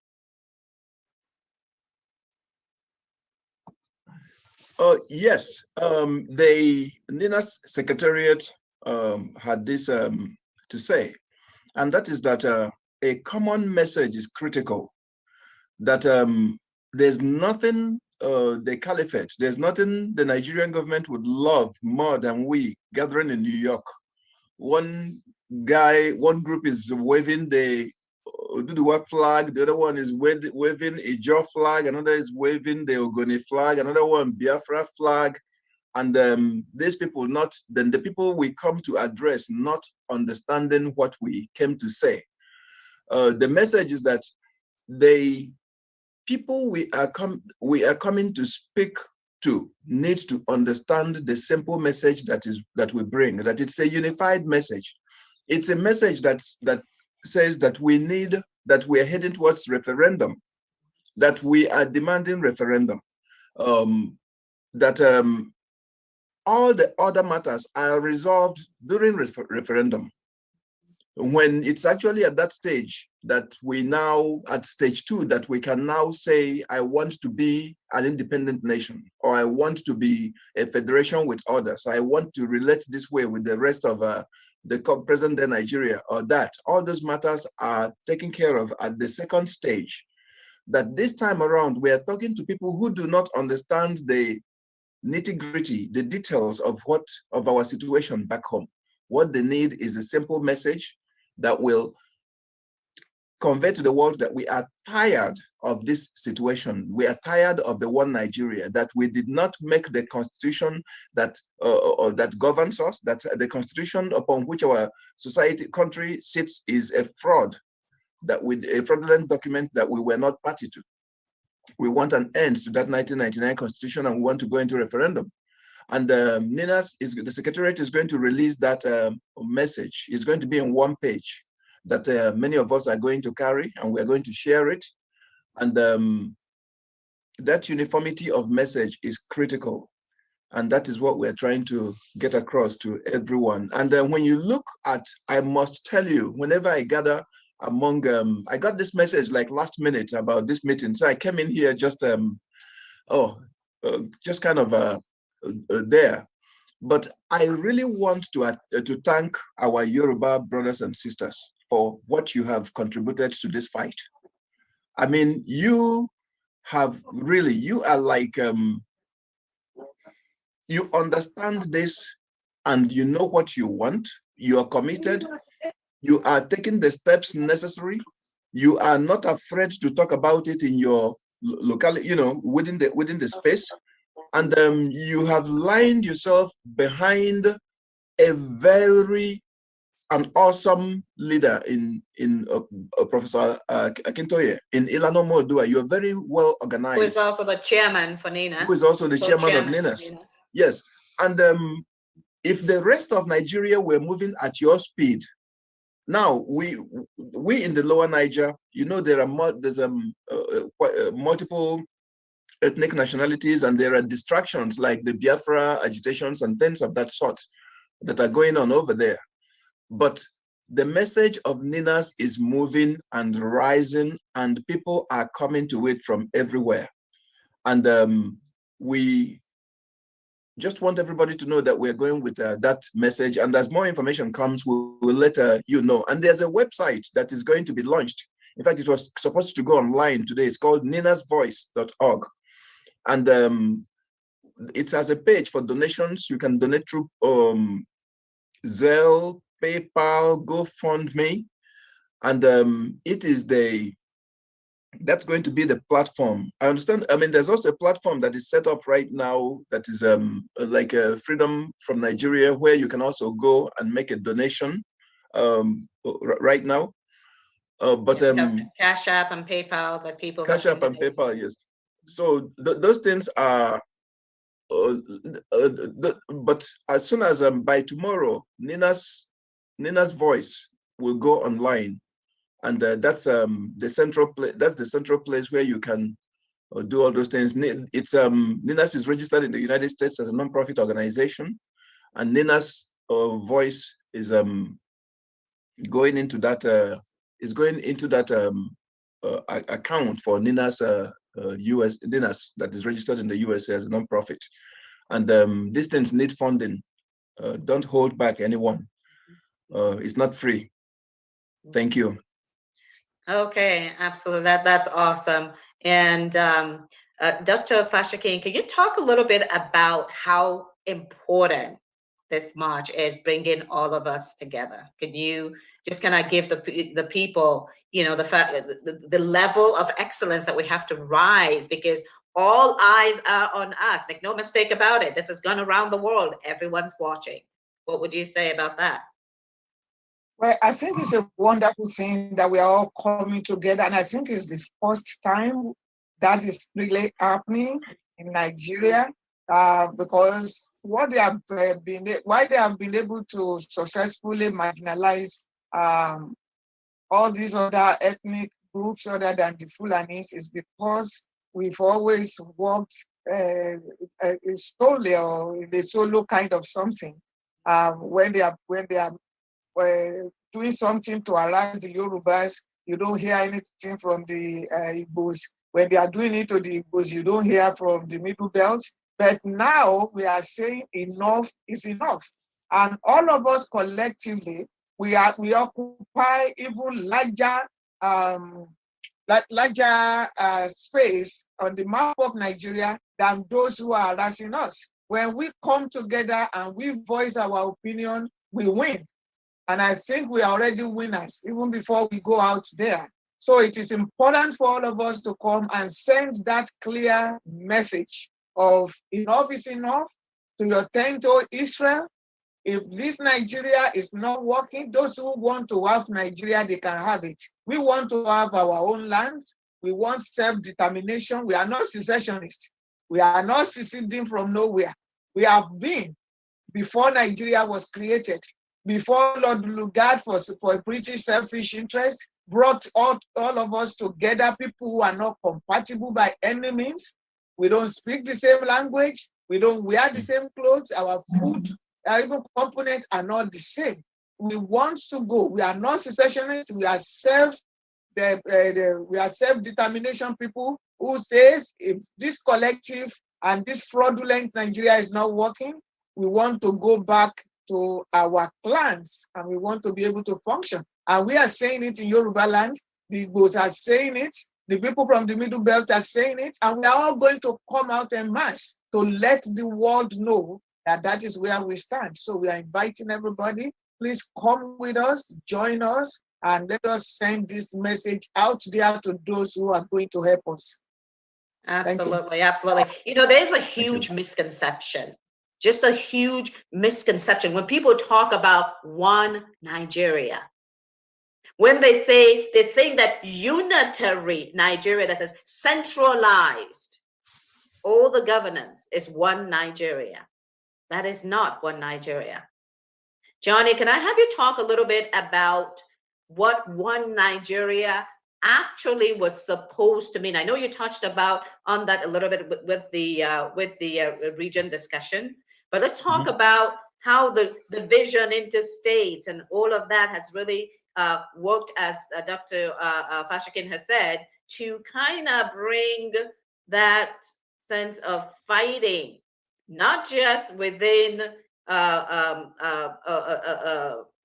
Yes, the NINAS Secretariat had this to say, and that is that a common message is critical, that there's nothing the caliphate, there's nothing the Nigerian government would love more than we gathering in New York. One group is waving the Oduduwa flag, the other one is waving a Jaw flag, another is waving the Ogoni flag, another one Biafra flag, and these people then the people we come to address not understanding what we came to say. The message is that the people we are coming to speak to needs to understand the simple message that we bring, that it's a unified message. It's a message that says that we are heading towards referendum, that we are demanding referendum, that all the other matters are resolved during referendum. When it's actually at that stage that we now, at stage 2, that we can now say, I want to be an independent nation, or I want to be a federation with others, I want to relate this way with the rest of the present-day Nigeria, or that. All those matters are taken care of at the second stage. That this time around, we are talking to people who do not understand the nitty-gritty, the details of our situation back home. What they need is a simple message that will convey to the world that we are tired of this situation. We are tired of the one Nigeria, that we did not make the constitution that governs us, that the constitution upon which our country sits is a fraud, a fraudulent document that we were not party to. We want an end to that 1999 constitution, and we want to go into referendum. And NINAS, the Secretariat is going to release that message. It's going to be on one page that many of us are going to carry, and we're going to share it. And that uniformity of message is critical. And that is what we're trying to get across to everyone. And when you look at, I must tell you, whenever I gather among, I got this message like last minute about this meeting. So I came in here just kind of there. But I really want to thank our Yoruba brothers and sisters for what you have contributed to this fight. I mean, you are like, you understand this and you know what you want. You are committed. You are taking the steps necessary. You are not afraid to talk about it in your locality, within the space. And you have lined yourself behind an awesome leader in Professor Akintoye in Ilano Modua. You're very well organized. Who is also the chairman for NINAS. Who is also the chairman of NINAS. Yes. And if the rest of Nigeria were moving at your speed, now we in the lower Niger, there are multiple ethnic nationalities, and there are distractions like the Biafra agitations and things of that sort that are going on over there. But the message of NINAS is moving and rising, and people are coming to it from everywhere. And we just want everybody to know that we're going with that message. And as more information comes, we'll let you know. And there's a website that is going to be launched. In fact, it was supposed to go online today. It's called ninasvoice.org. And it has a page for donations. You can donate through Zelle, PayPal, GoFundMe. And that's going to be the platform. I understand. I mean, there's also a platform that is set up right now that is like a Freedom from Nigeria, where you can also go and make a donation right now. But Cash App and PayPal that people Cash App and PayPal, yes. So those things are. But as soon as by tomorrow, Nina's voice will go online. And that's the central place. That's the central place where you can do all those things. It's NINAS is registered in the United States as a nonprofit organization, and NINAS voice is going into that account for NINAS US NINAS that is registered in the USA as a nonprofit. And these things need funding. Don't hold back anyone. It's not free. Thank you. Okay, absolutely. That's awesome. And Dr. Fashakin, can you talk a little bit about how important this march is, bringing all of us together? Can you just kind of give the people, the fact, the level of excellence that we have to rise, because all eyes are on us. Make no mistake about it. This is gone around the world. Everyone's watching. What would you say about that? Well, I think it's a wonderful thing that we are all coming together. And I think it's the first time that is really happening in Nigeria, because why they have been able to successfully marginalize all these other ethnic groups other than the Fulanis is because we've always worked solely or in a solo kind of something. When they are doing something to harass the Yorubas, you don't hear anything from the Igbos. When they are doing it to the Igbos, you don't hear from the Middle Belt. But now we are saying enough is enough. And all of us collectively, we occupy even larger space on the map of Nigeria than those who are harassing us. When we come together and we voice our opinion, we win. And I think we are already winners, even before we go out there. So it is important for all of us to come and send that clear message of enough is enough to your tento Israel. If this Nigeria is not working, those who want to have Nigeria, they can have it. We want to have our own land. We want self-determination. We are not secessionists. We are not seceding from nowhere. We have been before Nigeria was created. Before Lord Lugard for British selfish interest brought all of us together, people who are not compatible by any means. We don't speak the same language. We don't wear the same clothes. Our food, our even components are not the same. We want to go. We are not secessionists. We are self-determination people who says if this collective and this fraudulent Nigeria is not working, we want to go back to our clans and we want to be able to function. And we are saying it in Yoruba land, the Igbos are saying it, the people from the Middle Belt are saying it, and we are all going to come out en masse to let the world know that that is where we stand. So we are inviting everybody, please come with us, join us, and let us send this message out there to those who are going to help us. Absolutely, absolutely. There's a huge misconception. Just a huge misconception when people talk about one Nigeria. When they think that unitary Nigeria, that is centralized, all the governance is one Nigeria. That is not one Nigeria. Johnny, can I have you talk a little bit about what one Nigeria actually was supposed to mean. I know you touched on that a little bit with the region discussion, but let's talk about how the division into states and all of that has really worked, as Dr. Fashikin has said, to kind of bring that sense of fighting, not just within the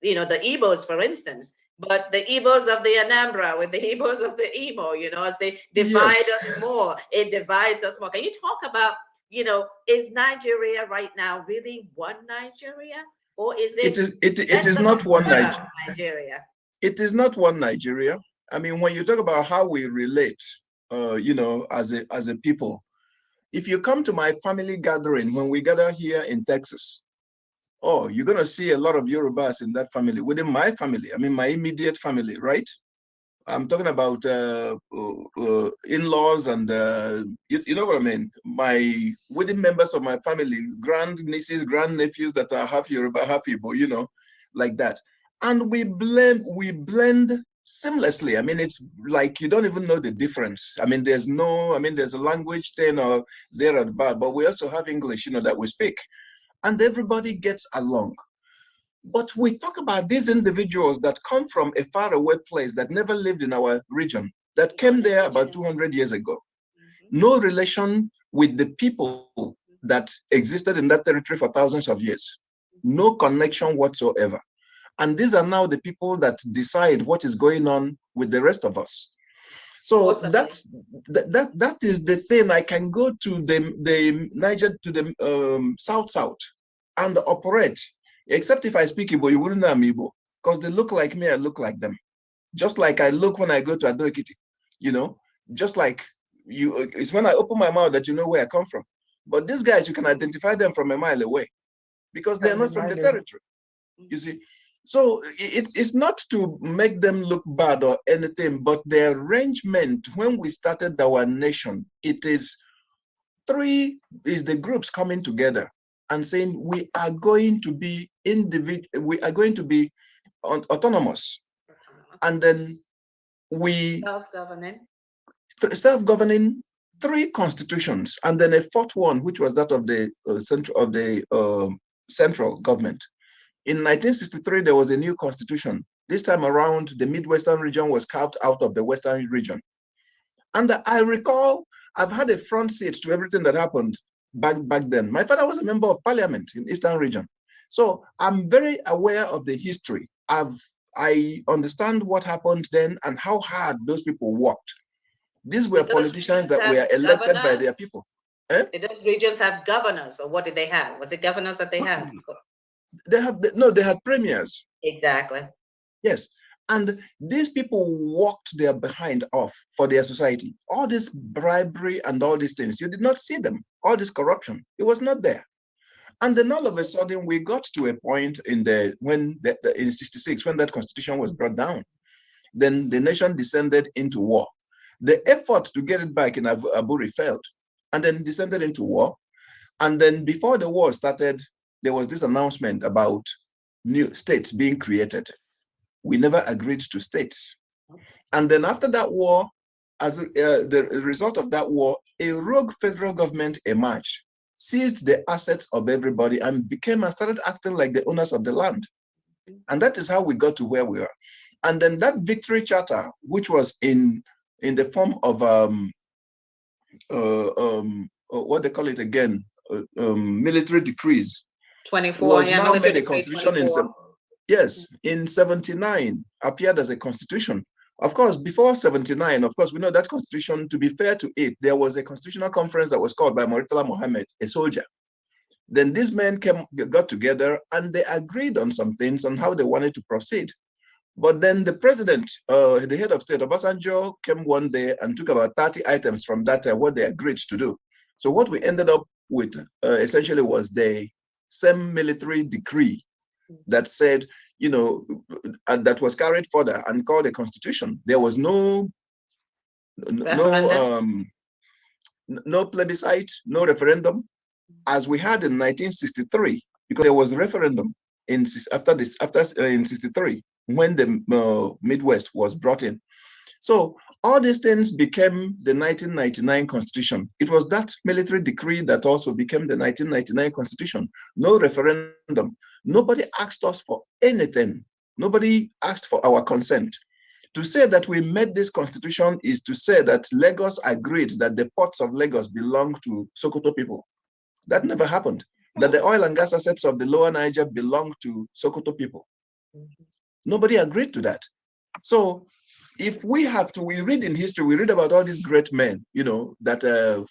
Igbos, for instance, but the Igbos of the Anambra with the Igbos of the Imo, as they divide us more, it divides us more. Can you talk about, is Nigeria right now really one Nigeria, or is it? It is not one Nigeria. It is not one Nigeria. I mean, when you talk about how we relate, as a people, if you come to my family gathering, when we gather here in Texas, oh, you're going to see a lot of Yorubas in that family, within my family. I mean, my immediate family, right? I'm talking about in-laws and you know what I mean? Within members of my family, grand-nieces, grand-nephews that are half Yoruba, half Igbo, like that. And we blend seamlessly. I mean, it's like you don't even know the difference. I mean, there's a language thing or there or there, but we also have English, that we speak. And everybody gets along. But we talk about these individuals that come from a faraway place that never lived in our region, that came there about 200 years ago. No relation with the people that existed in that territory for thousands of years. No connection whatsoever. And these are now the people that decide what is going on with the rest of us. So that is the thing. I can go to the Niger, to the south and operate. Except if I speak Igbo, you wouldn't know I'm Igbo, because they look like me, I look like them. Just like I look when I go to Ado-Ekiti, just like you, it's when I open my mouth that you know where I come from. But these guys, you can identify them from a mile away because they're not from the territory, you see. So it's not to make them look bad or anything, but the arrangement when we started our nation, it is the groups coming together and saying we are going to be we are going to be autonomous, and then we self-governing 3 constitutions, and then a 4th one, which was that of the central government. In 1963, there was a new constitution. This time around, the Midwestern region was carved out of the Western region. And I recall I've had a front seat to everything that happened back then. My father was a member of parliament in Eastern region. So I'm very aware of the history. I understand what happened then and how hard those people worked. These were politicians that were elected by their people. Did those regions have governors, or what did they have? Was it governors that they had? They had premiers. Exactly. Yes. And these people walked their behind off for their society. All this bribery and all these things, you did not see them. All this corruption, it was not there. And then all of a sudden, we got to a point in 66, when that constitution was brought down. Then the nation descended into war. The effort to get it back in Aburi failed, and then descended into war. And then before the war started, there was this announcement about new states being created. We never agreed to states. And then after that war, as the result of that war, a rogue federal government emerged, seized the assets of everybody, and started acting like the owners of the land. And that is how we got to where we are. And then that victory charter, which was in the form of what they call it again, military decrees, 24 was now made a constitution in 79, appeared as a constitution. Of course, before 79, of course, we know that constitution, to be fair to it, there was a constitutional conference that was called by Murtala Mohammed, a soldier. Then these men got together and they agreed on some things on how they wanted to proceed. But then the president, the head of state, Obasanjo, came one day and took about 30 items from that, what they agreed to do. So what we ended up with essentially was the same military decree that said, that was carried further and called a constitution. There was no plebiscite, no referendum, as we had in 1963, because there was a referendum in 63 when the Midwest was brought in. So all these things became the 1999 Constitution. It was that military decree that also became the 1999 Constitution. No referendum. Nobody asked us for anything. Nobody asked for our consent. To say that we made this constitution is to say that Lagos agreed that the ports of Lagos belong to Sokoto people. That never happened. That the oil and gas assets of the lower Niger belong to Sokoto people. Nobody agreed to that. So if we have to, we read in history, we read about all these great men, you know, that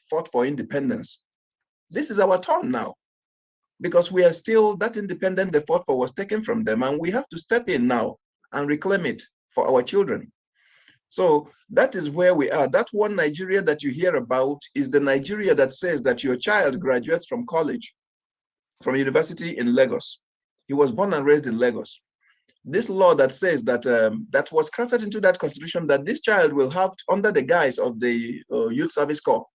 fought for independence. This is our turn now, because we are still, that independence they fought for was taken from them, and we have to step in now and reclaim it for our children. So that is where we are. That one Nigeria that you hear about is the Nigeria that says that your child graduates from college, from university in Lagos. He was born and raised in Lagos. This law that says that that was crafted into that constitution, that this child will have, under the guise of the Youth Service Corps,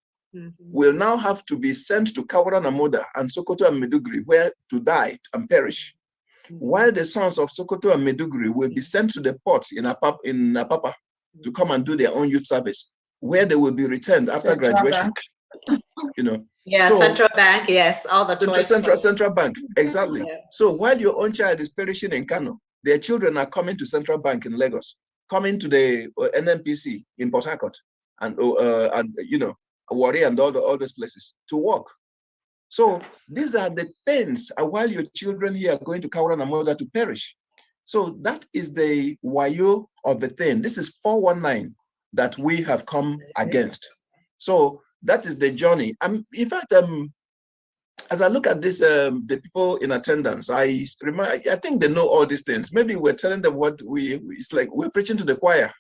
will now have to be sent to Kaura and Moda and Sokoto and Meduguri, where to die and perish. While the sons of Sokoto and Meduguri will be sent to the ports in Apapa to come and do their own youth service, where they will be returned after Central graduation. Bank. You know. Yeah, So, central bank, yes, all the choice. Central Bank, exactly. Yeah. So while your own child is perishing in Kano, their children are coming to Central Bank in Lagos, coming to the NNPC in Port Harcourt, and you know, Warri and all those places to work. So these are the things, while your children here are going to Kaura and Moda to perish. So that is the wayo of the thing. This is 419 that we have come against. So that is the journey. In fact, as I look at this, the people in attendance, I think they know all these things. Maybe we're telling them what it's like we're preaching to the choir.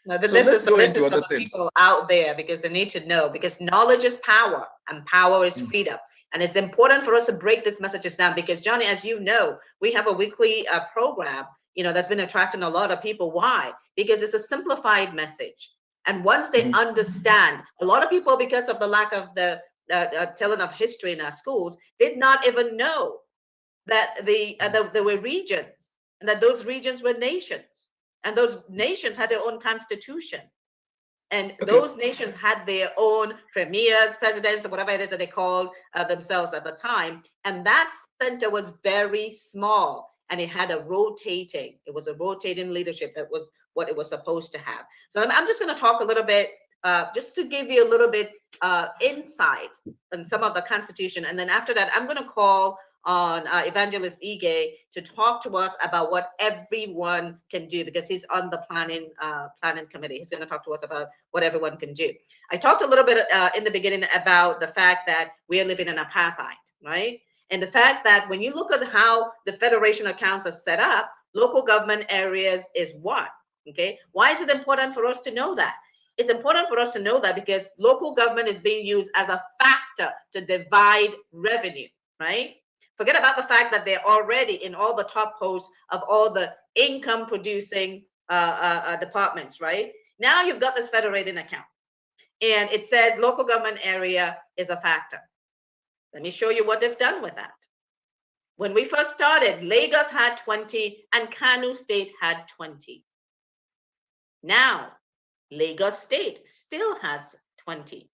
No, So this let's is go for into other the things. people out there, because they need to know, because knowledge is power and power is freedom. And it's important for us to break these messages down, because Johnny, as you know, we have a weekly program, you know, that's been attracting a lot of people. Why? Because it's a simplified message. And once they understand, a lot of people, because of the lack of the telling of history in our schools, did not even know that there were regions, and that those regions were nations, and those nations had their own constitution. And those nations had their own premiers, presidents, or whatever it is that they called themselves at the time. And that center was very small, and it had it was a rotating leadership. That was what it was supposed to have. So I'm just going to talk a little bit, just to give you a little bit insight on some of the Constitution. And then after that, I'm going to call on Evangelist Ige to talk to us about what everyone can do, because he's on the planning committee. He's going to talk to us about what everyone can do. I talked a little bit in the beginning about the fact that we are living in apartheid, right? And the fact that when you look at how the federation accounts are set up, local government areas is one, okay? Why is it important for us to know that? It's important for us to know that because local government is being used as a factor to divide revenue, right? Forget about the fact that they're already in all the top posts of all the income producing departments, right? Now you've got this federating account, and it says local government area is a factor. Let me show you what they've done with that. When we first started, Lagos had 20 and Kano State had 20. Now, Lagos State still has 20.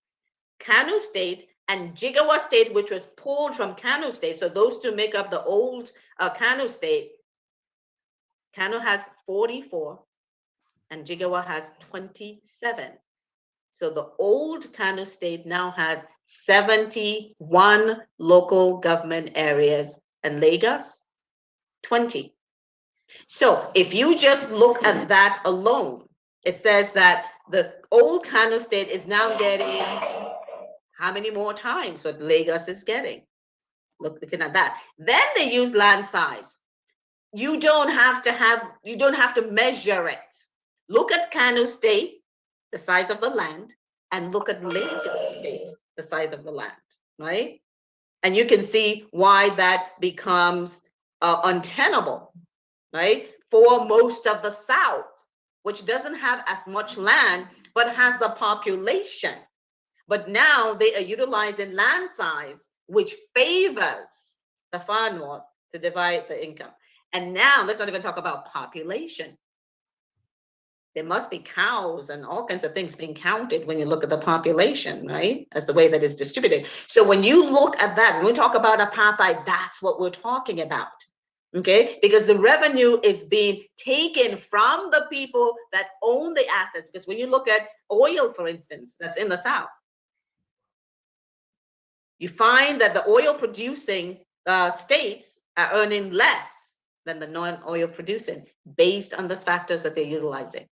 Kano State and Jigawa State, which was pulled from Kano State, so those two make up the old Kano State. Kano has 44 and Jigawa has 27. So the old Kano State now has 71 local government areas, and Lagos, 20. So if you just look at that alone, it says that the old Kano State is now getting how many more times what Lagos is getting? Looking at that. Then they use land size. You don't have to measure it. Look at Kano State, the size of the land, and look at Lagos State, the size of the land, right? And you can see why that becomes untenable, right? For most of the South, which doesn't have as much land, but has the population. But now they are utilizing land size, which favors the far north to divide the income. And now let's not even talk about population. There must be cows and all kinds of things being counted when you look at the population, right? As the way that is distributed. So when you look at that, when we talk about apartheid, that's what we're talking about. Okay, because the revenue is being taken from the people that own the assets. Because when you look at oil, for instance, that's in the South, you find that the oil producing states are earning less than the non-oil producing based on the factors that they're utilizing.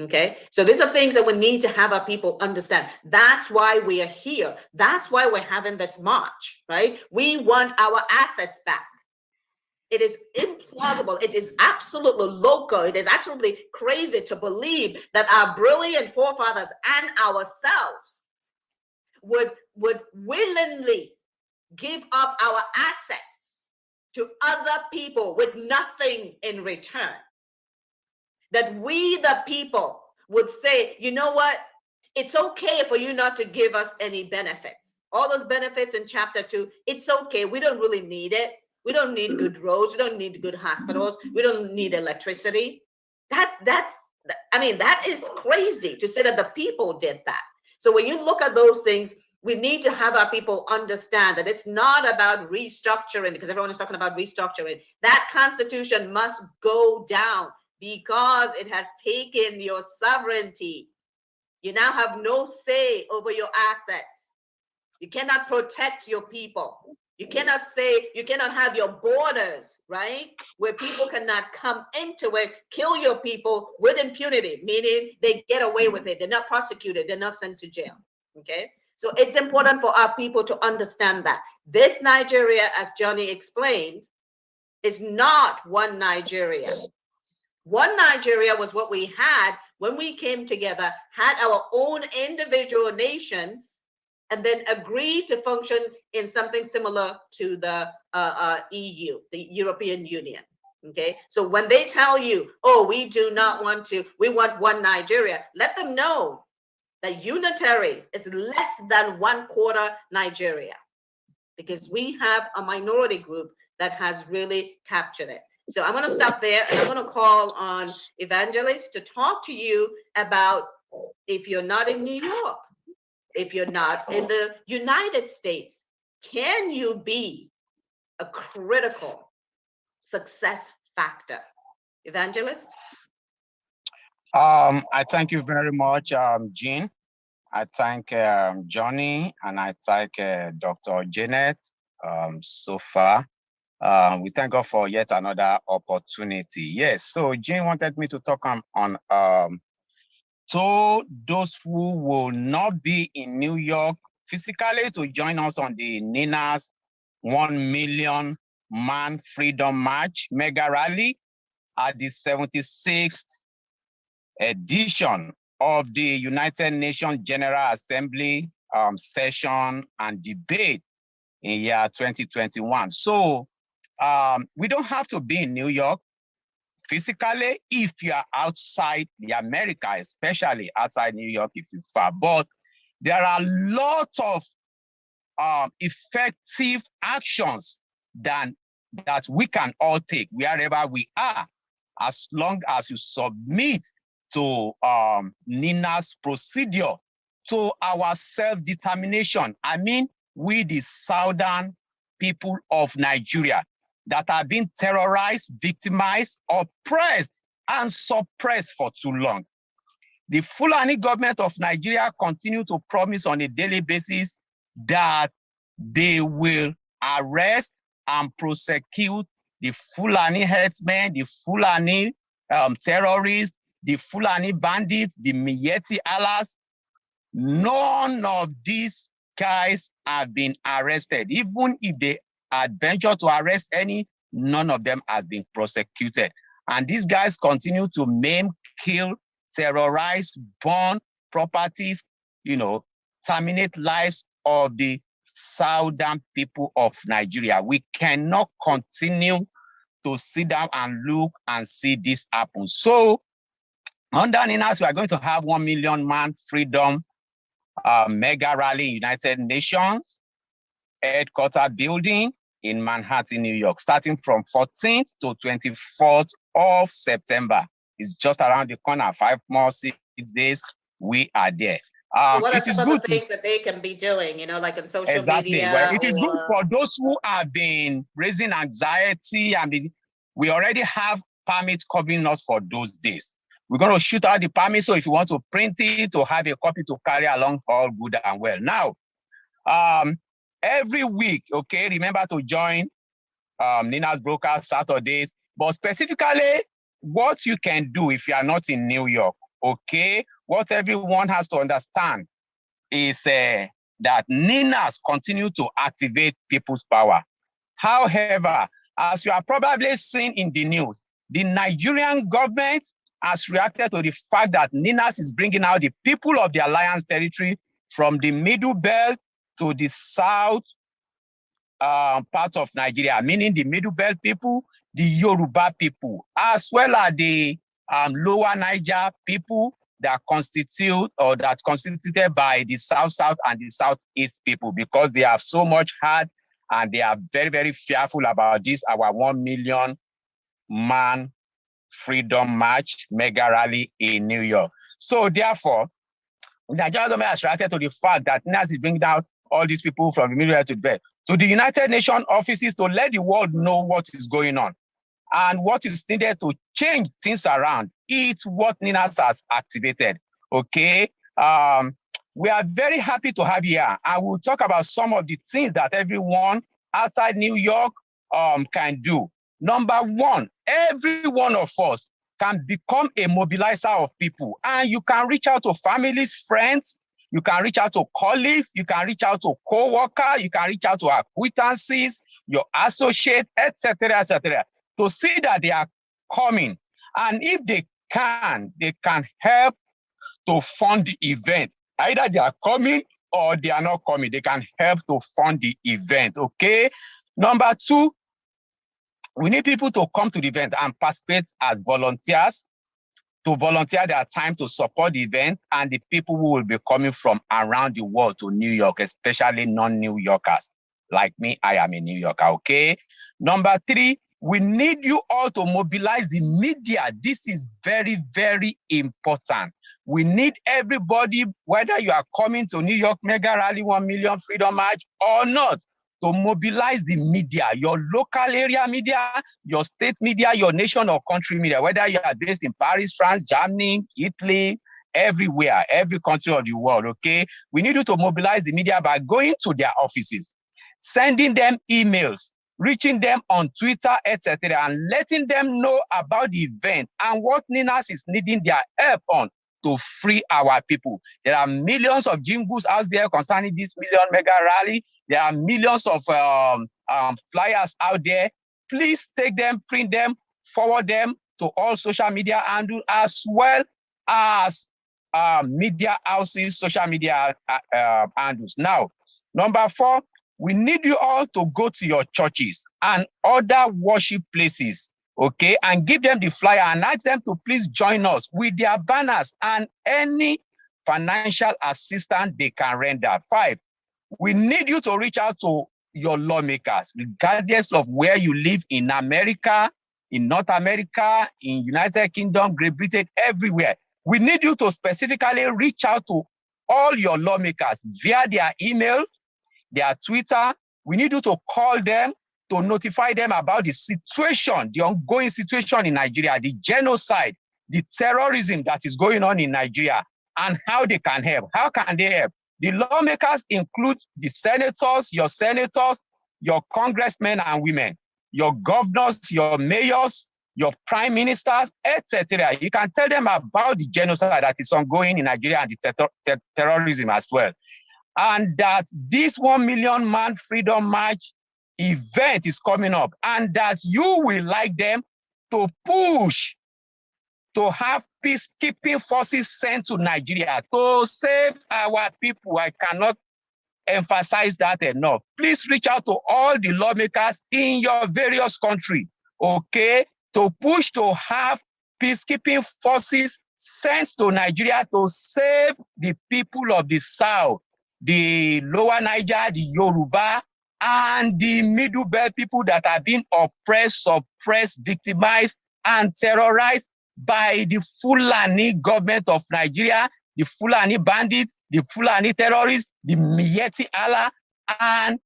Okay, so these are things that we need to have our people understand. That's why we are here. That's why we're having this march, right? We want our assets back. It is implausible. It is absolutely local. It is absolutely crazy to believe that our brilliant forefathers and ourselves would willingly give up our assets to other people with nothing in return. That we, the people, would say, you know what? It's okay for you not to give us any benefits. All those benefits in chapter 2, it's okay. We don't really need it. We don't need good roads. We don't need good hospitals. We don't need electricity. I mean, that is crazy to say that the people did that. So when you look at those things, we need to have our people understand that it's not about restructuring, because everyone is talking about restructuring. That constitution must go down because it has taken your sovereignty. You now have no say over your assets. You cannot protect your people. You cannot say, you cannot have your borders, right? Where people cannot come into it, kill your people with impunity, meaning they get away with it. They're not prosecuted. They're not sent to jail, okay? So it's important for our people to understand that. This Nigeria, as Johnny explained, is not one Nigeria. One Nigeria was what we had when we came together, had our own individual nations, and then agreed to function in something similar to the EU, the European Union. Okay, so when they tell you, oh, we do not want to, we want one Nigeria, let them know that unitary is less than 1/4 Nigeria, because we have a minority group that has really captured it. So I'm going to stop there, and I'm going to call on Evangelist to talk to you about, if you're not in New York, if you're not in the United States, can you be a critical success factor? Evangelist? I thank you very much, Jean. I thank Johnny, and I thank Dr. Janet so far. We thank God for yet another opportunity. Yes, so Jean wanted me to talk on to those who will not be in New York physically to join us on the NINAS 1 million man freedom march mega rally at the 76th edition of the United Nations General Assembly session and debate in year 2021. So we don't have to be in New York physically if you are outside the America, especially outside New York if you're far. But there are lots of effective actions that we can all take wherever we are, as long as you submit to NINA's procedure, to our self-determination. I mean, we the southern people of Nigeria that have been terrorized, victimized, oppressed, and suppressed for too long. The Fulani government of Nigeria continue to promise on a daily basis that they will arrest and prosecute the Fulani herdsmen, the Fulani terrorists, the Fulani bandits, the Miyetti Allahs. None of these guys have been arrested. Even if they adventure to arrest any, none of them has been prosecuted. And these guys continue to maim, kill, terrorize, burn properties, terminate lives of the southern people of Nigeria. We cannot continue to sit down and look and see this happen. So under NINAS, we are going to have 1 million man freedom mega rally in United Nations headquarters building in Manhattan, New York, starting from 14th to 24th of September. It's just around the corner. 5 more 6 days, we are there. What are It is some of good the things that they can be doing, like on social exactly. media? Well, it is good for those who have been raising anxiety. We already have permits covering us for those days. We're going to shoot out the permit. So if you want to print it or have a copy to carry along, all good and well. Now, every week, okay, remember to join NINAS broadcast Saturdays, but specifically what you can do if you are not in New York, okay, what everyone has to understand is that NINAS continue to activate people's power. However, as you have probably seen in the news, the Nigerian government has reacted to the fact that NINAS is bringing out the people of the Alliance territory from the Middle Belt to the south part of Nigeria, meaning the Middle Belt people, the Yoruba people, as well as the lower Niger people that constituted by the South and the Southeast people, because they have so much heart and they are very, very fearful about this, our 1 million man freedom march mega rally in New York. So therefore, the Nigerian government has reacted to the fact that NINAS is bringing out all these people from the Middle East to bed to the United Nations offices to let the world know what is going on and what is needed to change things around. It's what NINAS has activated. Okay. We are very happy to have you here. I will talk about some of the things that everyone outside New York can do. Number one, every one of us can become a mobilizer of people, and you can reach out to families, friends, you can reach out to colleagues, you can reach out to co-workers, you can reach out to acquaintances, your associates, etc., to see that they are coming. And if they can help to fund the event. Either they are coming or they are not coming. They can help to fund the event, okay? Number two, we need people to come to the event and participate as volunteers, to volunteer their time to support the event, and the people who will be coming from around the world to New York, especially non-New Yorkers. Like me, I am a New Yorker, okay? Number three, we need you all to mobilize the media. This is very, very important. We need everybody, whether you are coming to New York Mega Rally 1 Million Freedom March or not, to mobilize the media, your local area media, your state media, your nation or country media, whether you are based in Paris, France, Germany, Italy, everywhere, every country of the world, okay? We need you to mobilize the media by going to their offices, sending them emails, reaching them on Twitter, etc., and letting them know about the event and what NINAS is needing their help on to free our people. There are millions of jingles out there concerning this million mega rally. There are millions of flyers out there. Please take them, print them, forward them to all social media handles, as well as media houses, social media handles. Now, number four, we need you all to go to your churches and other worship places, okay, and give them the flyer and ask them to please join us with their banners and any financial assistance they can render. 5, we need you to reach out to your lawmakers, regardless of where you live in America, in North America, in United Kingdom, Great Britain, everywhere. We need you to specifically reach out to all your lawmakers via their email, their Twitter. We need you to call them to notify them about the situation, the ongoing situation in Nigeria, the genocide, the terrorism that is going on in Nigeria, and how they can help. How can they help? The lawmakers include the senators, your congressmen and women, your governors, your mayors, your prime ministers, etc. You can tell them about the genocide that is ongoing in Nigeria and the terrorism as well. And that this 1 million man freedom march event is coming up, and that you will like them to push to have peacekeeping forces sent to Nigeria to save our people. I cannot emphasize that enough. Please reach out to all the lawmakers in your various countries, okay, to push to have peacekeeping forces sent to Nigeria to save the people of the South, the lower Niger, the Yoruba, and the Middle Belt people that have been oppressed, suppressed, victimized, and terrorized by the Fulani government of Nigeria, the Fulani bandits, the Fulani terrorists, the Miyetti Allah, and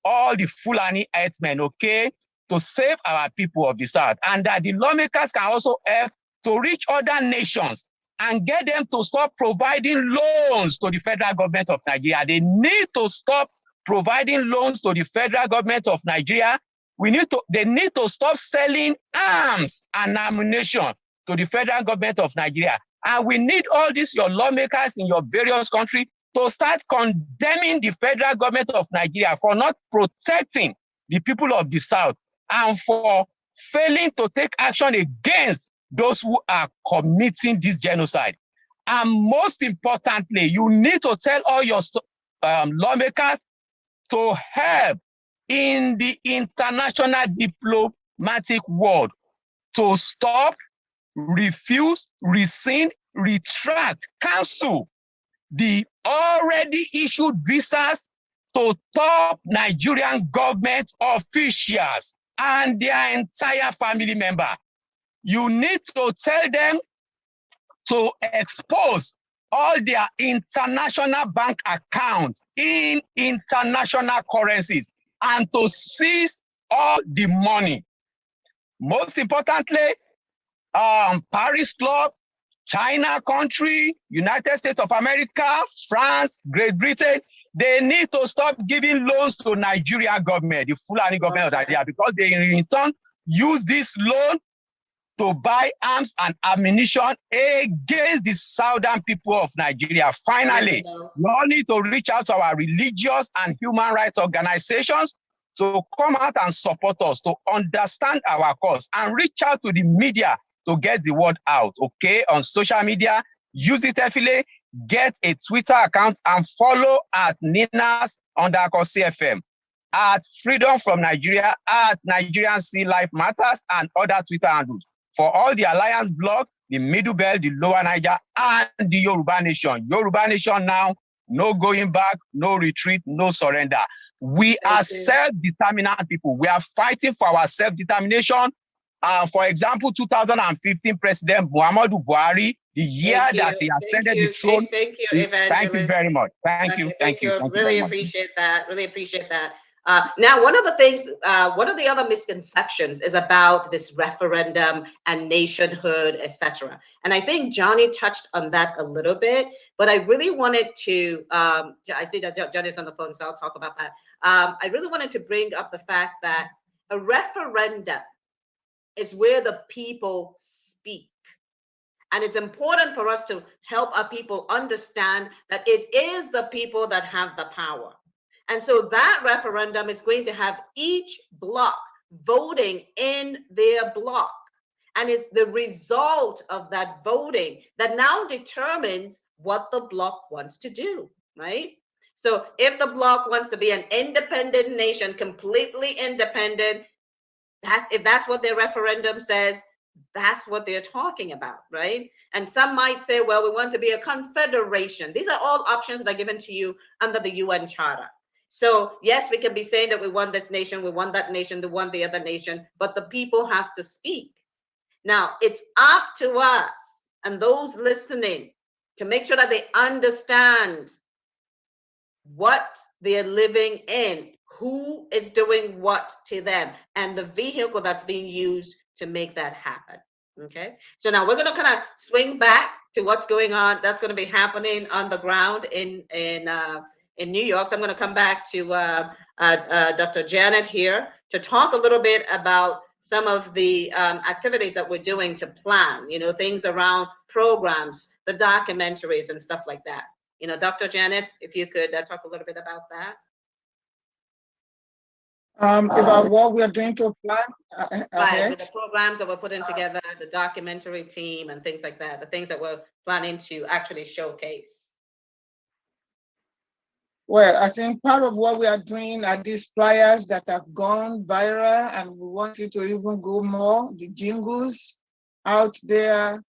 all the Fulani herdsmen, okay, to save our people of the South. And that the lawmakers can also help to reach other nations and get them to stop providing loans to the federal government of Nigeria. They need to stop providing loans to the federal government of Nigeria. They need to stop selling arms and ammunition to the federal government of Nigeria. And we need all these, your lawmakers in your various countries, to start condemning the federal government of Nigeria for not protecting the people of the South and for failing to take action against those who are committing this genocide. And most importantly, you need to tell all your lawmakers to help in the international diplomatic world to stop, refuse, rescind, retract, cancel the already issued visas to top Nigerian government officials and their entire family member. You need to tell them to expose all their international bank accounts in international currencies and to seize all the money. Most importantly, Paris Club, China country, United States of America, France, Great Britain, they need to stop giving loans to Nigeria government, the Fulani government of Nigeria, because they in turn use this loan to buy arms and ammunition against the southern people of Nigeria. Finally, we all need to reach out to our religious and human rights organizations to come out and support us, to understand our cause, and reach out to the media to get the word out, okay? On social media, use it effectively, get a Twitter account and follow at NINAS_CFM, at Freedom from Nigeria, at Nigerian Sea Life Matters, and other Twitter handles. For all the Alliance blog, the Middle Belt, the Lower Niger, and the Yoruba Nation. Yoruba Nation now, no going back, no retreat, no surrender. We are self-determinant people. We are fighting for our self-determination. For example, 2015 President Muhammadu Buhari, the year that he ascended the throne. Thank you, Evangelist. Thank you very much. Thank you. Really appreciate that. Really appreciate that. Now, one of the things, one of the other misconceptions is about this referendum and nationhood, etc. And I think Johnny touched on that a little bit, but I really wanted to, I see that Johnny's on the phone, so I'll talk about that. I really wanted to bring up the fact that a referendum is where the people speak. And it's important for us to help our people understand that it is the people that have the power. And so that referendum is going to have each block voting in their block. And it's the result of that voting that now determines what the block wants to do, right? So if the block wants to be an independent nation, completely independent, if that's what their referendum says, that's what they're talking about, right? And some might say, well, we want to be a confederation. These are all options that are given to you under the UN Charter. So yes, we can be saying that we want this nation, we want that nation, we want the other nation, but the people have to speak. Now, it's up to us and those listening to make sure that they understand what they're living in, who is doing what to them, and the vehicle that's being used to make that happen. Okay, so now we're going to kind of swing back to what's going on. That's going to be happening on the ground in New York. So I'm going to come back to Dr. Janet here to talk a little bit about some of the activities that we're doing to plan, you know, things around programs, the documentaries and stuff like that. You know, Dr. Janet, if you could talk a little bit about that. About what we are doing to plan right, with the programs that we're putting together, the documentary team and things like that, the things that we're planning to actually showcase. Well, I think part of what we are doing are these flyers that have gone viral, and we want it to even go more, the jingles out there.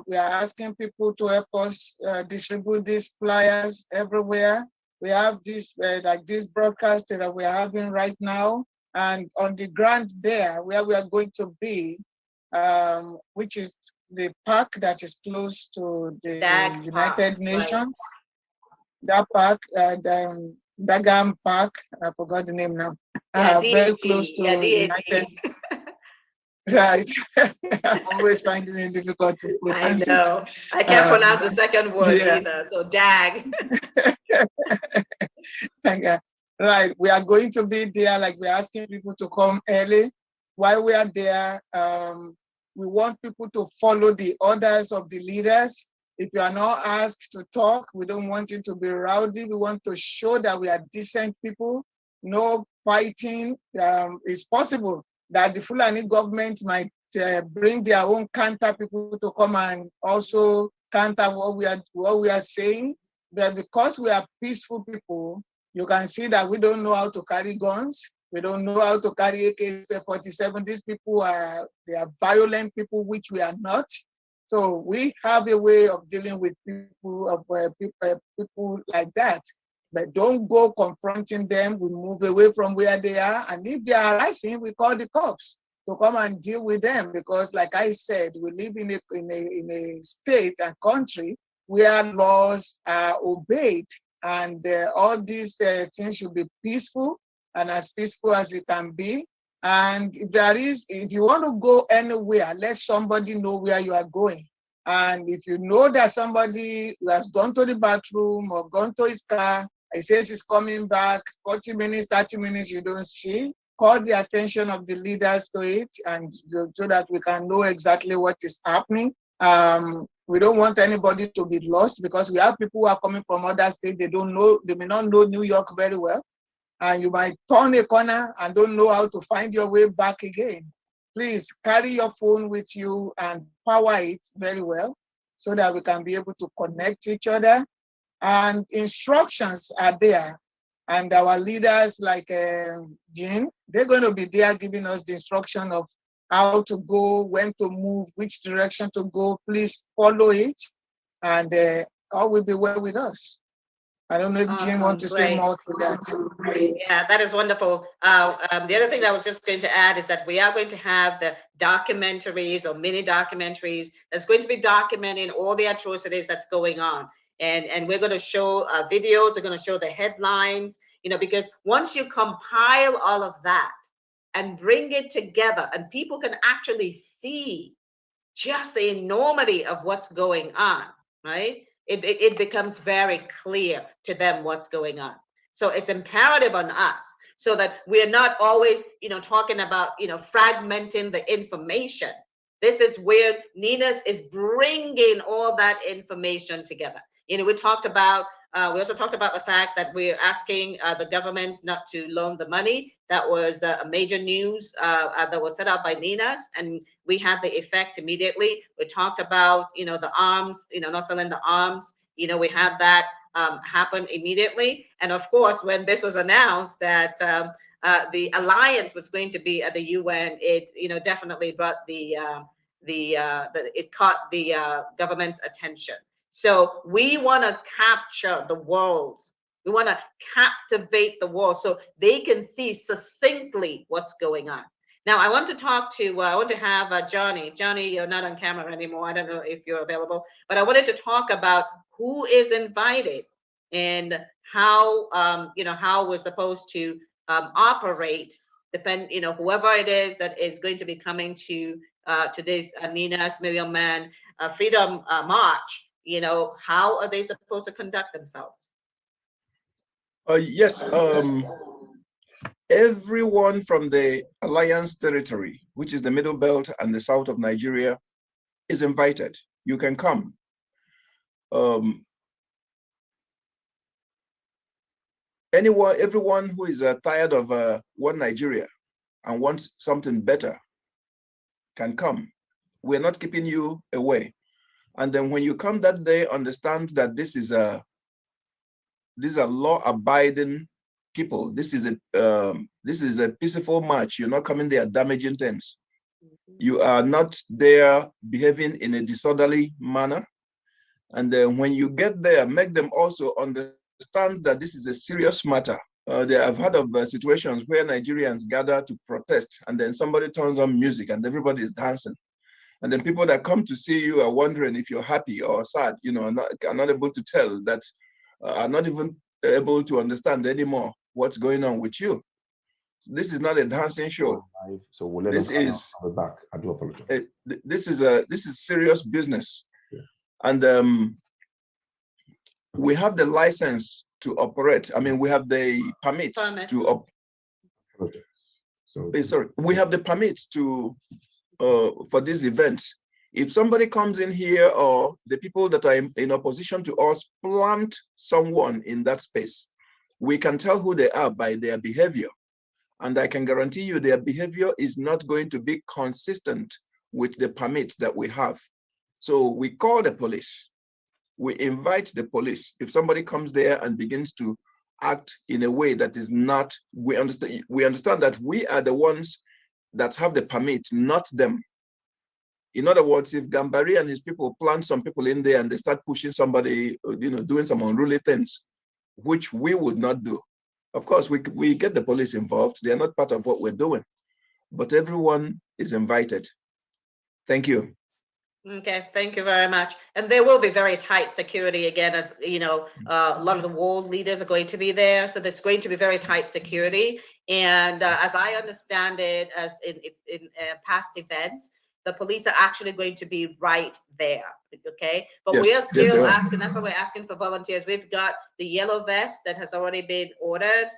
We are asking people to help us distribute these flyers everywhere. We have this, like this broadcast that we are having right now, and on the ground there, where we are going to be, which is the park that is close to the Dag United Park, Nations. That park, Dagam Park, I forgot the name now. Yeah, Very close to United. Right. I'm always finding it difficult to pronounce it. I know. I can't pronounce the second word yeah. either. So DAG. Right. We are going to be there, like we're asking people to come early. While we are there, we want people to follow the orders of the leaders. If you are not asked to talk, we don't want it to be rowdy. We want to show that we are decent people. No fighting. It's possible that the Fulani government might bring their own counter people to come and also counter what we are saying. But because we are peaceful people, you can see that we don't know how to carry guns. We don't know how to carry AK-47. These people they are violent people, which we are not. So we have a way of dealing with people like that. But don't go confronting them. We move away from where they are. And if they are rising, we call the cops to come and deal with them. Because like I said, we live in a state and country where laws are obeyed. And all these things should be peaceful and as peaceful as it can be. And if you want to go anywhere, let somebody know where you are going. And if you know that somebody has gone to the bathroom or gone to his car, he says he's coming back, 40 minutes, 30 minutes, you don't see, call the attention of the leaders to it, and so that we can know exactly what is happening. We don't want anybody to be lost, because we have people who are coming from other states. They may not know New York very well. And you might turn a corner and don't know how to find your way back again. Please carry your phone with you and power it very well so that we can be able to connect each other. And instructions are there. And our leaders like Jean, they're going to be there giving us the instruction of how to go, when to move, which direction to go. Please follow it, and all will be well with us. I don't know if Jean wants to say more to that. Yeah, that is wonderful. The other thing that I was just going to add is that we are going to have the documentaries or mini documentaries that's going to be documenting all the atrocities that's going on. And we're going to show videos, we're going to show the headlines, because once you compile all of that and bring it together and people can actually see just the enormity of what's going on, right? It becomes very clear to them what's going on. So it's imperative on us so that we're not always, talking about, fragmenting the information. This is where NINAS is bringing all that information together. We also talked about the fact that we're asking the government not to loan the money. That was a major news that was set up by NINAS, and we had the effect immediately. We talked about, the arms, not selling the arms. We had that happen immediately. And of course, when this was announced that the alliance was going to be at the UN, it definitely brought it caught the government's attention. So we want to capture the world. We want to captivate the world so they can see succinctly what's going on. Now, I want to have Johnny. Johnny, you're not on camera anymore. I don't know if you're available, but I wanted to talk about who is invited and how, how we're supposed to operate, whoever it is that is going to be coming to today's NINAS Million Man Freedom March. How are they supposed to conduct themselves? Yes. Everyone from the Alliance territory, which is the Middle Belt and the south of Nigeria, is invited. You can come. Everyone who is tired of one Nigeria and wants something better can come. We're not keeping you away. And then when you come that day, understand that these are law-abiding people. This is a peaceful march. You're not coming there damaging things. You are not there behaving in a disorderly manner. And then when you get there, make them also understand that this is a serious matter. I've heard of situations where Nigerians gather to protest, and then somebody turns on music and everybody is dancing. And then people that come to see you are wondering if you're happy or sad, you know, are not able to tell, that are not even able to understand anymore what's going on with you. This is not a dancing show. So we'll let this them is come back. I do apologize. This is serious business. Yeah. And we have the license to operate. I mean, we have the permit to we have the permit to for these events. If somebody comes in here, or the people that are in opposition to us plant someone in that space, we can tell who they are by their behavior. And I can guarantee you their behavior is not going to be consistent with the permits that we have. So we call the police. We invite the police. If somebody comes there and begins to act in a way that is not, we understand that we are the ones that have the permit, not them. In other words, if Gambari and his people plant some people in there and they start pushing somebody, you know, doing some unruly things, which we would not do. Of course, we get the police involved. They are not part of what we're doing, but everyone is invited. Thank you. Okay, thank you very much. And there will be very tight security again, as you know, a lot of the world leaders are going to be there. So there's going to be very tight security. And as I understand it, as in past events, the police are actually going to be right there. Okay, but yes, we are still yes, asking, that's why we're asking for volunteers. We've got the yellow vest that has already been ordered.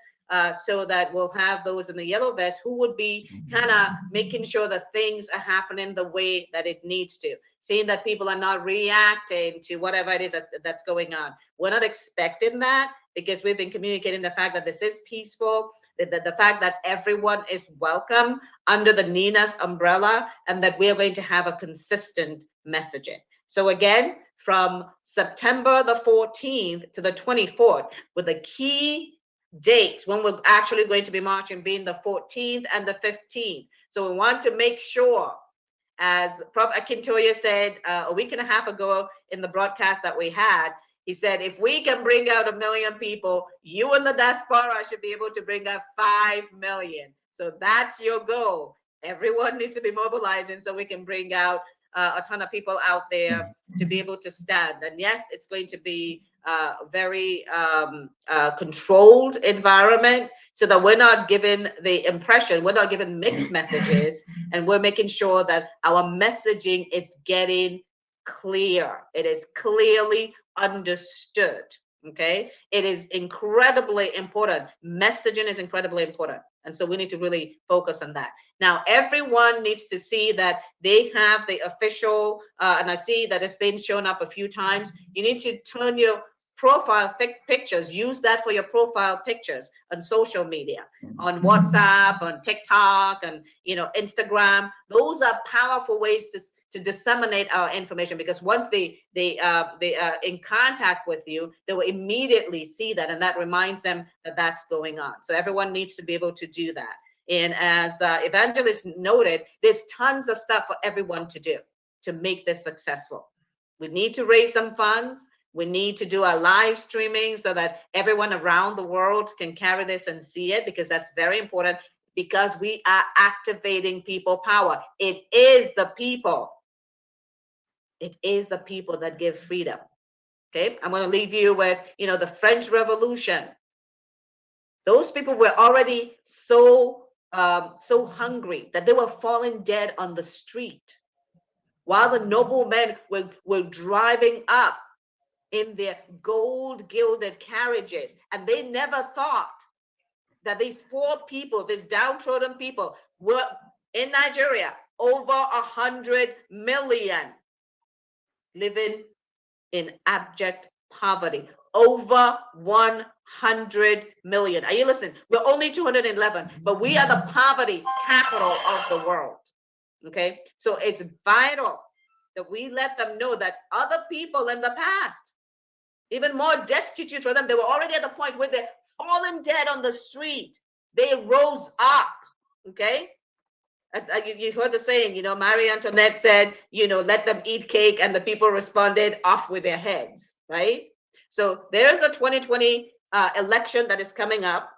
So that we'll have those in the yellow vest who would be kind of making sure that things are happening the way that it needs to, seeing that people are not reacting to whatever it is that's going on. We're not expecting that, because we've been communicating the fact that this is peaceful, the fact that everyone is welcome under the NINAS umbrella, and that we are going to have a consistent messaging. So again, from September the 14th to the 24th, with the key dates when we're actually going to be marching being the 14th and the 15th. So we want to make sure, as Prof. Akintoye said a week and a half ago in the broadcast that we had, he said, if we can bring out 1 million people, you and the diaspora should be able to bring out 5 million. So that's your goal. Everyone needs to be mobilizing so we can bring out a ton of people out there to be able to stand. And yes, it's going to be very controlled environment, so that we're not given the impression, we're not given mixed messages, and we're making sure that our messaging is getting clear. It is clearly understood. Okay, it is incredibly important. Messaging is incredibly important, and so we need to really focus on that. Now, everyone needs to see that they have the official, and I see that it's been shown up a few times. You need to turn your profile pictures, use that for your profile pictures on social media, on WhatsApp, on TikTok, and Instagram. Those are powerful ways to disseminate our information, because once they are in contact with you, they will immediately see that, and that reminds them that that's going on. So everyone needs to be able to do that. And as Evangelist noted, there's tons of stuff for everyone to do to make this successful. We need to raise some funds. We need to do our live streaming so that everyone around the world can carry this and see it, because that's very important, because we are activating people power. It is the people. It is the people that give freedom. Okay, I'm going to leave you with, the French Revolution. Those people were already so hungry that they were falling dead on the street, while the noblemen were driving up in their gold gilded carriages, and they never thought that these poor people, these downtrodden people, were in Nigeria, over 100 million living in abject poverty. Over 100 million. Are you listening? We're only 211, but we are the poverty capital of the world. Okay, so it's vital that we let them know that other people in the past, even more destitute for them, they were already at the point where they're falling dead on the street. They rose up. Okay, as you heard the saying, Marie Antoinette said, let them eat cake, and the people responded, off with their heads, right? So there's a 2020 election that is coming up,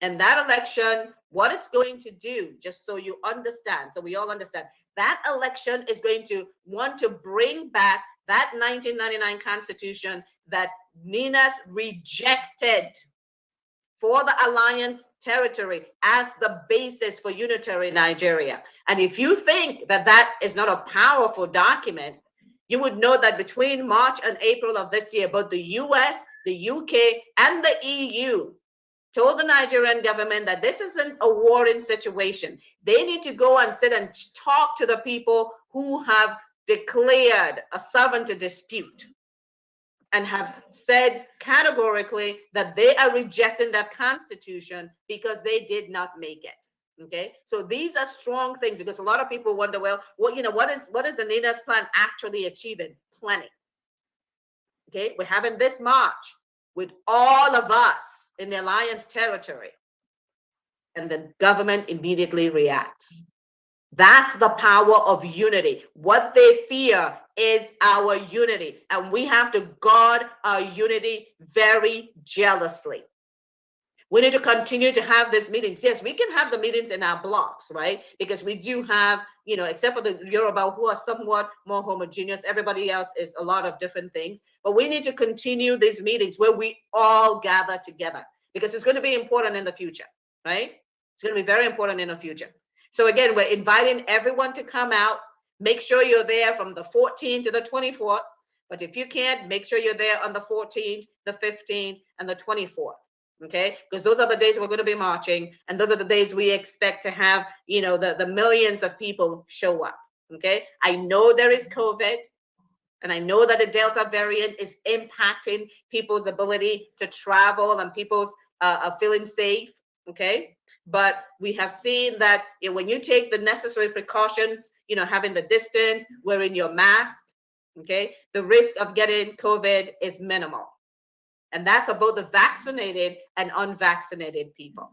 and that election what it's going to do, just so you understand, so we all understand, that election is going to want to bring back that 1999 Constitution that NINAS rejected for the alliance territory as the basis for unitary Nigeria. And if you think that that is not a powerful document, you would know that between March and April of this year, both the US, the UK, and the EU told the Nigerian government that this isn't a warring situation. They need to go and sit and talk to the people who have declared a sovereignty dispute and have said categorically that they are rejecting that constitution because they did not make it. Okay, so these are strong things, because a lot of people wonder, well, what is the NINAS plan actually achieving? Plenty. Okay, we're having this march with all of us in the alliance territory, and the government immediately reacts. That's the power of unity. What they fear is our unity, and we have to guard our unity very jealously. We need to continue to have these meetings. Yes, we can have the meetings in our blocks, right? Because we do have, except for the Yoruba, who are somewhat more homogeneous, everybody else is a lot of different things. But we need to continue these meetings where we all gather together, because it's going to be important in the future, right? It's going to be very important in the future. So again, we're inviting everyone to come out. Make sure you're there from the 14th to the 24th. But if you can't, make sure you're there on the 14th, the 15th, and the 24th. Okay, because those are the days we're going to be marching, and those are the days we expect to have, the millions of people show up. Okay, I know there is COVID, and I know that the Delta variant is impacting people's ability to travel, and people's are feeling safe. Okay, but we have seen that when you take the necessary precautions, having the distance, wearing your mask, okay, the risk of getting COVID is minimal. And that's for both the vaccinated and unvaccinated people.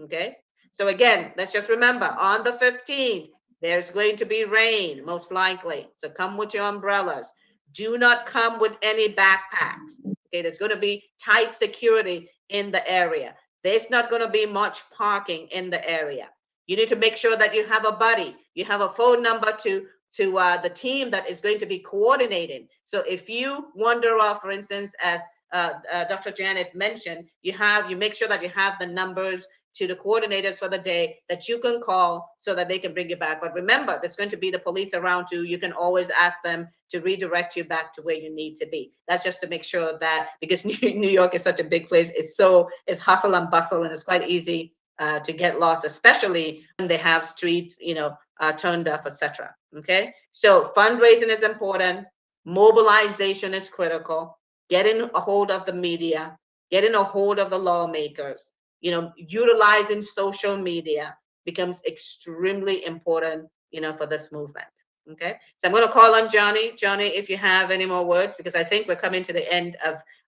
Okay. So again, let's just remember, on the 15th, there's going to be rain, most likely. So come with your umbrellas. Do not come with any backpacks. Okay. There's going to be tight security in the area. There's not going to be much parking in the area. You need to make sure that you have a buddy. You have a phone number to the team that is going to be coordinating. So if you wander off, for instance, as Dr. Janet mentioned, you make sure that you have the numbers to the coordinators for the day that you can call so that they can bring you back. But remember, there's going to be the police around you. You can always ask them to redirect you back to where you need to be. That's just to make sure that, because New York is such a big place, it's hustle and bustle, and it's quite easy to get lost, especially when they have streets, turned off, etc. Okay, so fundraising is important. Mobilization is critical. Getting a hold of the media, getting a hold of the lawmakers, utilizing social media becomes extremely important, for this movement. Okay, so I'm going to call on Johnny. Johnny, if you have any more words, because I think we're coming to the end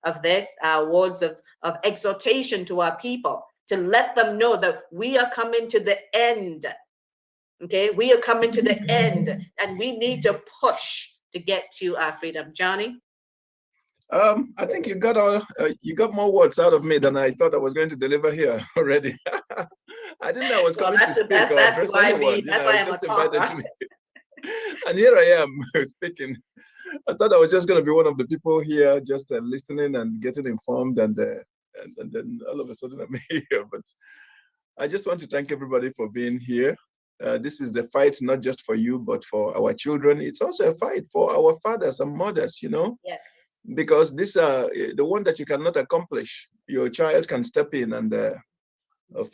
of this, words of exhortation to our people, to let them know that we are coming to the end. Okay, we are coming to the end, and we need to push to get to our freedom. Johnny? I think you got more words out of me than I thought I was going to deliver here already. I didn't know I was coming to speak or address anyone. That's why I'm just invited to me. And here I am speaking. I thought I was just going to be one of the people here, just listening and getting informed, and then all of a sudden I'm here. But I just want to thank everybody for being here. This is the fight not just for you, but for our children. It's also a fight for our fathers and mothers, Yes. Because this the one that you cannot accomplish, your child can step in and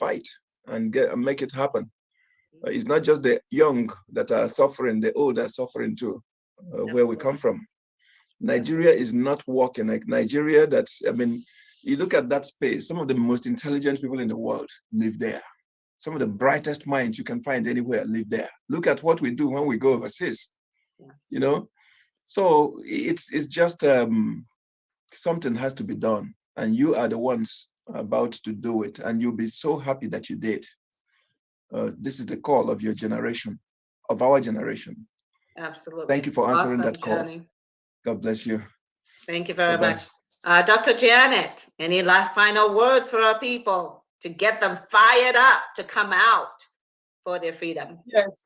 fight and make it happen. It's not just the young that are suffering, the old are suffering too, where we come from. Nigeria is not working like Nigeria. You look at that space, some of the most intelligent people in the world live there. Some of the brightest minds you can find anywhere live there. Look at what we do when we go overseas, So it's just something has to be done, and you are the ones about to do it, and you'll be so happy that you did. This is the call of your generation, of our generation. Absolutely. Thank you for answering that call. Johnny. God bless you. Thank you very Bye-bye. much. Dr. Janet, any last final words for our people? to get them fired up to come out for their freedom? Yes,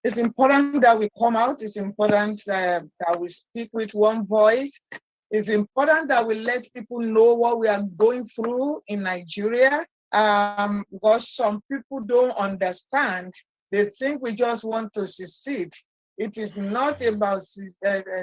it's important that we come out. It's important that we speak with one voice. It's important that we let people know what we are going through in Nigeria, because some people don't understand. They think we just want to secede. It is not about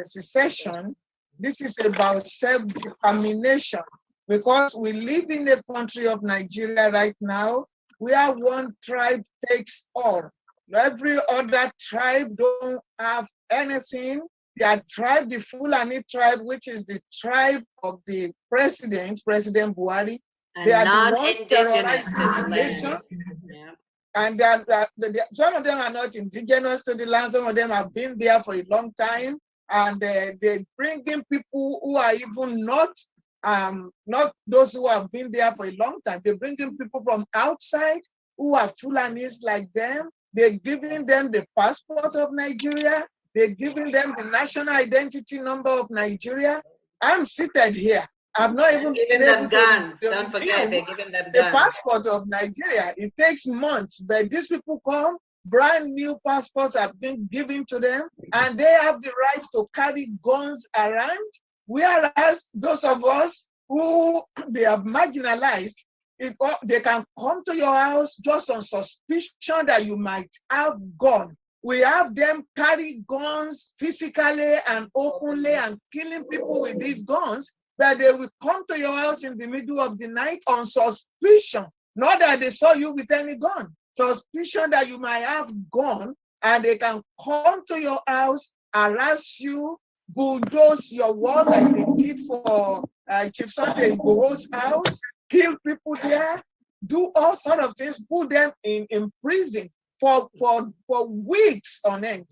secession. This is about self-determination, because we live in the country of Nigeria right now, where one tribe takes all. Every other tribe don't have anything. Their tribe, the Fulani tribe, which is the tribe of the President Buhari, they are the ones terrorizing the nation. Yeah. And some of them are not indigenous to the land. Some of them have been there for a long time. And they bring in people who are even not those who have been there for a long time. They bring in people from outside who are Fulanis like them. They're giving them the passport of Nigeria. They're giving them the national identity number of Nigeria. I'm seated here. I've not even giving them guns. Don't forget, they're giving them the guns. passport of Nigeria. It takes months, but these people come, brand new passports have been given to them, and they have the right to carry guns around. Whereas those of us who they have marginalized, they can come to your house just on suspicion that you might have gun. We have them carry guns physically and openly and killing people with these guns, but they will come to your house in the middle of the night on suspicion, not that they saw you with any gun, suspicion that you might have gun, and they can come to your house, harass you, bulldoze your wall like they did for Chief Sunday Igboho's house, kill people there, do all sorts of things, put them in prison for weeks on end,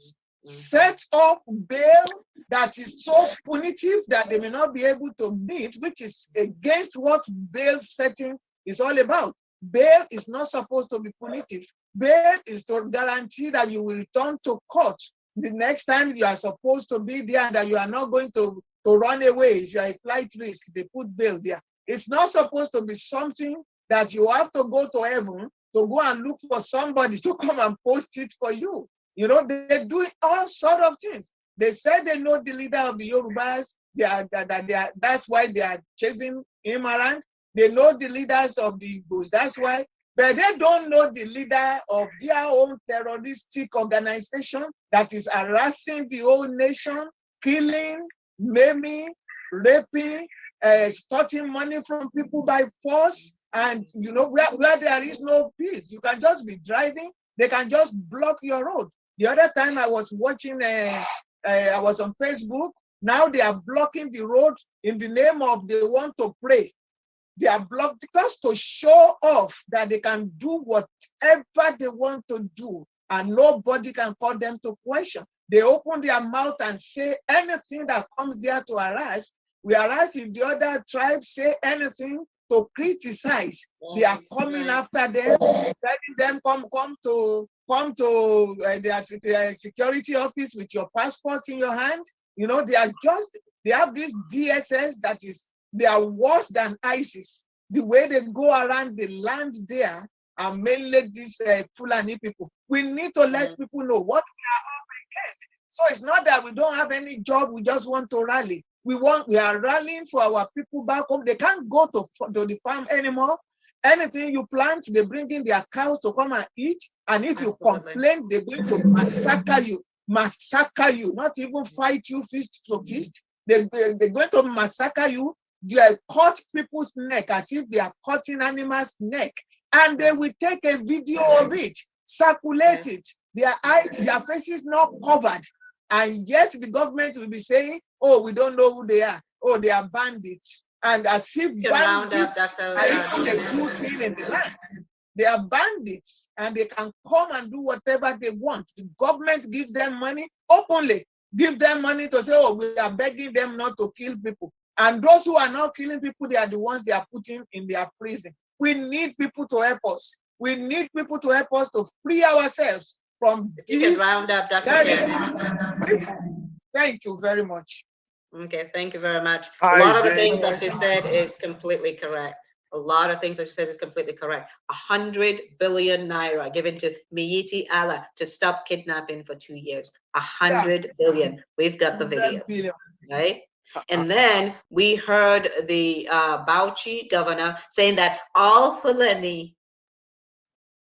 set up bail that is so punitive that they may not be able to meet, which is against what bail setting is all about. Bail is not supposed to be punitive. Bail is to guarantee that you will return to court the next time you are supposed to be there, and that you are not going to run away. If you are a flight risk, they put bail there. It's not supposed to be something that you have to go to heaven to go and look for somebody to come and post it for you. You know, they're doing all sorts of things. They said they know the leader of the Yorubas. That's why they are chasing him around. They know the leaders of the Igbos. That's why. But they don't know the leader of their own terroristic organization that is harassing the whole nation, killing, maiming, raping, extorting money from people by force. And you know, where there is no peace, you can just be driving, they can just block your road. The other time I was watching, I was on Facebook, now they are blocking the road in the name of they want to pray. They are blocked just to show off that they can do whatever they want to do, and nobody can call them to question. They open their mouth and say anything that comes there to harass. Whereas if the other tribes say anything to criticize, they are coming after them, telling them come to the security office with your passport in your hand. You know, they have this DSS that is, they are worse than ISIS. The way they go around the land there, and mainly these Fulani people. We need to let people know what we are up against. So it's not that we don't have any job, we just want to rally. We are rallying for our people back home. They can't go to the farm anymore. Anything you plant, they bring in their cows to come and eat. And if you complain, they're going to massacre you, not even fight you fist to fist. They're going to massacre you. They cut people's neck as if they are cutting animals' neck. And they will take a video of it, circulate it. Their eyes, their faces not covered. And yet the government will be saying, oh, we don't know who they are. Oh, they are bandits. And as if bandits are even a good thing in the land. They are bandits, and they can come and do whatever they want. The government gives them money openly, give them money to say, oh, we are begging them not to kill people. And those who are not killing people, they are the ones they are putting in their prison. We need people to help us. We need people to help us to free ourselves from this. Round up, Dr. Jen. Thank you very much. Okay, thank you very much. A lot of the things that she said is completely correct. A lot of things that she said is completely correct. 100 billion naira given to Miyetti Allah to stop kidnapping for 2 years. 100 billion. We've got the video, right? And then we heard the Bauchi governor saying that all Fulani,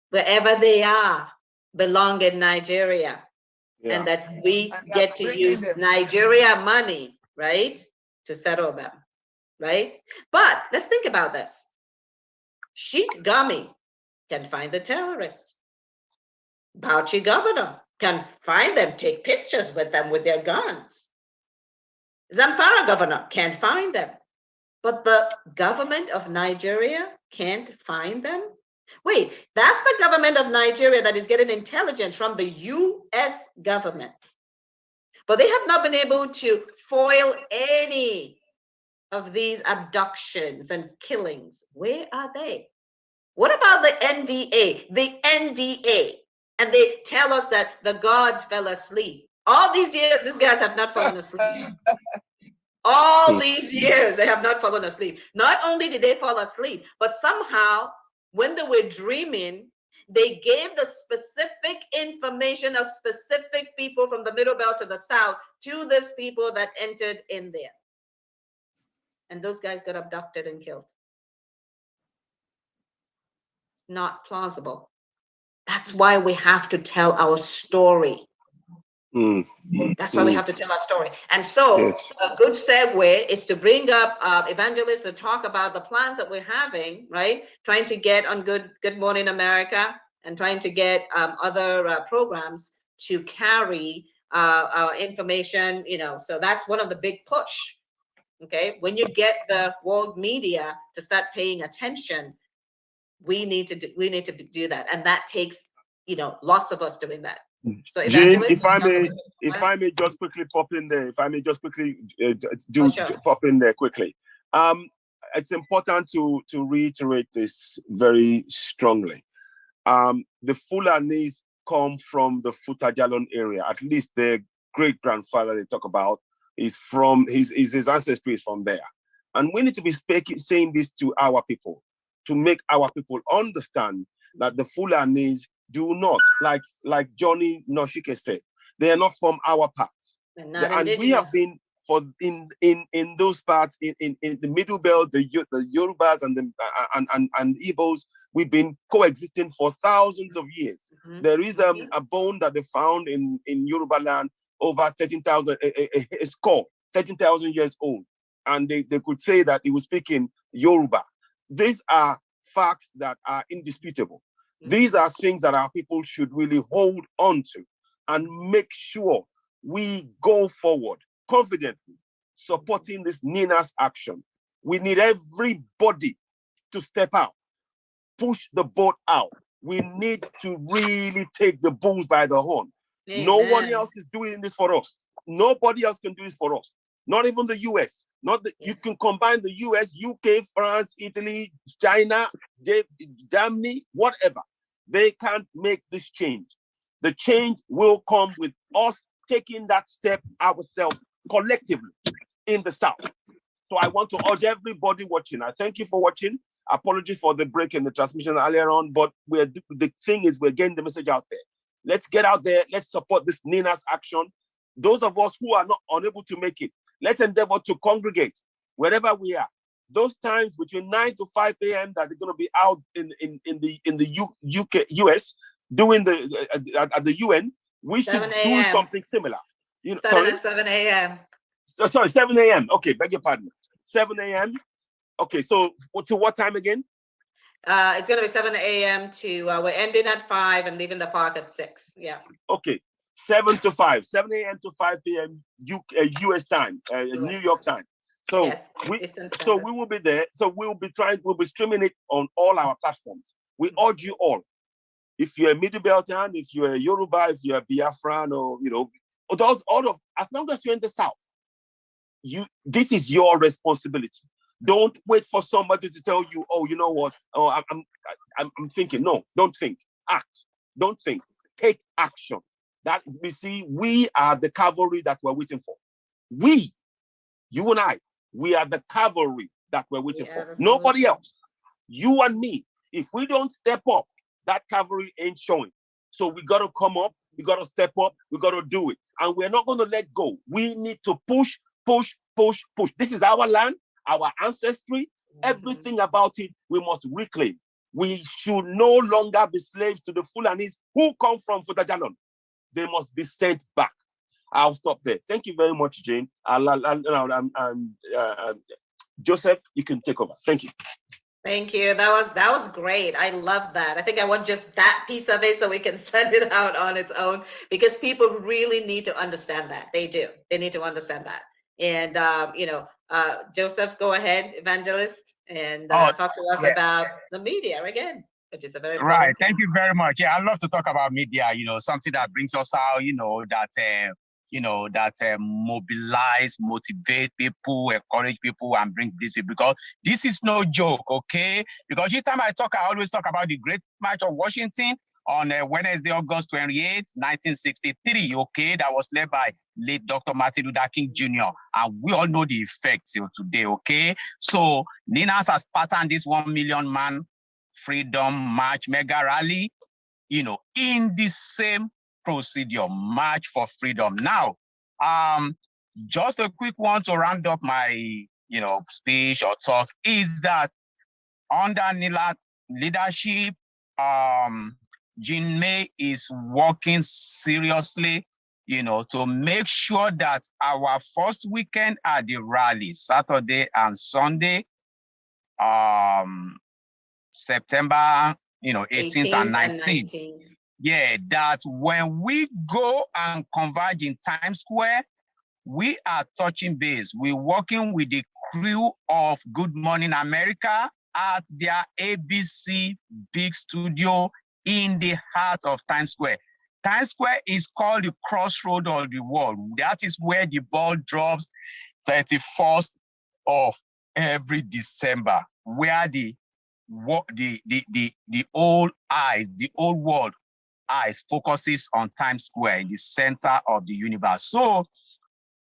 wherever they are, belong in Nigeria. Yeah. And that we get to use Nigeria money, right, to settle them, right? But let's think about this. Sheikh Gami can find the terrorists. Bauchi governor can find them, take pictures with them with their guns. Zamfara governor can't find them. But the government of Nigeria can't find them? Wait, that's the government of Nigeria that is getting intelligence from the US government. But they have not been able to foil any of these abductions and killings. Where are they? What about the NDA? The NDA. And they tell us that the gods fell asleep. All these years, these guys have not fallen asleep. All these years, they have not fallen asleep. Not only did they fall asleep, but somehow, when they were dreaming, they gave the specific information of specific people from the Middle Belt to the South to these people that entered in there. And those guys got abducted and killed. Not plausible. That's why we have to tell our story. That's why we have to tell our story. And so a good segue is to bring up evangelists to talk about the plans that we're having, right? Trying to get on Good Morning America and trying to get other programs to carry our information, you know. So that's one of the big push. Okay, when you get the world media to start paying attention, we need to do that, and that takes, you know, lots of us doing that. So Jane, if I may just quickly pop in there, pop in there quickly. It's important to reiterate this very strongly. The Fulanis come from the Futajalon area. At least their great grandfather they talk about is from his ancestry is from there, and we need to be saying this to our people to make our people understand that the Fulanis do not, like Johnny Noshike said, they are not from our parts. And we have been in those parts in the Middle Belt, the Yorubas and the Igbos, we've been coexisting for thousands of years. There is a bone that they found in Yoruba land over 13,000, a skull, 13,000 years old, and they could say that he was speaking Yoruba. These are facts that are indisputable. These are things that our people should really hold on to and make sure we go forward confidently, supporting this NINAS action. We need everybody to step out, push the boat out. We need to really take the bulls by the horn. Amen. No one else is doing this for us. Nobody else can do this for us. Not even the US. You can combine the US, UK, France, Italy, China, Germany, whatever. They can't make this change. The change will come with us taking that step ourselves collectively in the South. So I want to urge everybody watching. I thank you for watching. Apologies for the break in the transmission earlier on, but the thing is we're getting the message out there. Let's get out there. Let's support this NINAS action. Those of us who are not unable to make it, let's endeavor to congregate wherever we are. Those times between 9 to 5 a.m. that they're going to be out in the US doing at the UN, we should do something similar. You know, sorry? 7 a.m. Sorry, 7 a.m. Okay, beg your pardon. 7 a.m. Okay, so to what time again? It's going to be 7 a.m. to we're ending at 5 and leaving the park at 6. Yeah. Okay. 7 to 5, 7 a.m. to 5 p.m. US time, New York time. So yes, we will be there. So we'll be streaming it on all our platforms. We urge you all, if you're a Middle Beltan, if you're a Yoruba, if you're a Biafran, or as long as you're in the South, this is your responsibility. Don't wait for somebody to tell you, oh, you know what? Oh, I'm thinking. No, don't think. Act. Don't think. Take action. That we are the cavalry that we're waiting for. You and I, we are the cavalry that we're waiting for. Nobody else. You and me, if we don't step up, that cavalry ain't showing. So we got to come up, we got to step up, we got to do it. And we're not going to let go. We need to push, push, push, push. This is our land, our ancestry, everything about it, we must reclaim. We should no longer be slaves to the Fulanis who come from Futajanon. They must be sent back. I'll stop there. Thank you very much, Jane. Joseph, you can take over. Thank you. Thank you. That was great. I love that. I think I want just that piece of it so we can send it out on its own, because people really need to understand that. They do. They need to understand that. And Joseph, go ahead, evangelist, and talk to us about the media again, which is a very right. Thank you very much. Yeah, I love to talk about media. Something that brings us out. That mobilize, motivate people, encourage people, and bring this people, because this is no joke, okay? Because each time I always talk about the Great March of Washington on Wednesday, August 28, 1963, okay? That was led by late Dr. Martin Luther King Jr., and we all know the effects till today, okay? So NINAS has patterned this 1 million man freedom march mega rally, in the same procedure, March for Freedom. Now, just a quick one to round up my, speech or talk is that under NILA's leadership, Jean May is working seriously, to make sure that our first weekend at the rally, Saturday and Sunday, September, 18th and 19th. Yeah, that when we go and converge in Times Square, we are touching base. We're working with the crew of Good Morning America at their ABC big studio in the heart of Times Square. Times Square is called the crossroad of the world. That is where the ball drops 31st of every December, where the old eyes, the old world eyes focuses on Times Square in the center of the universe. So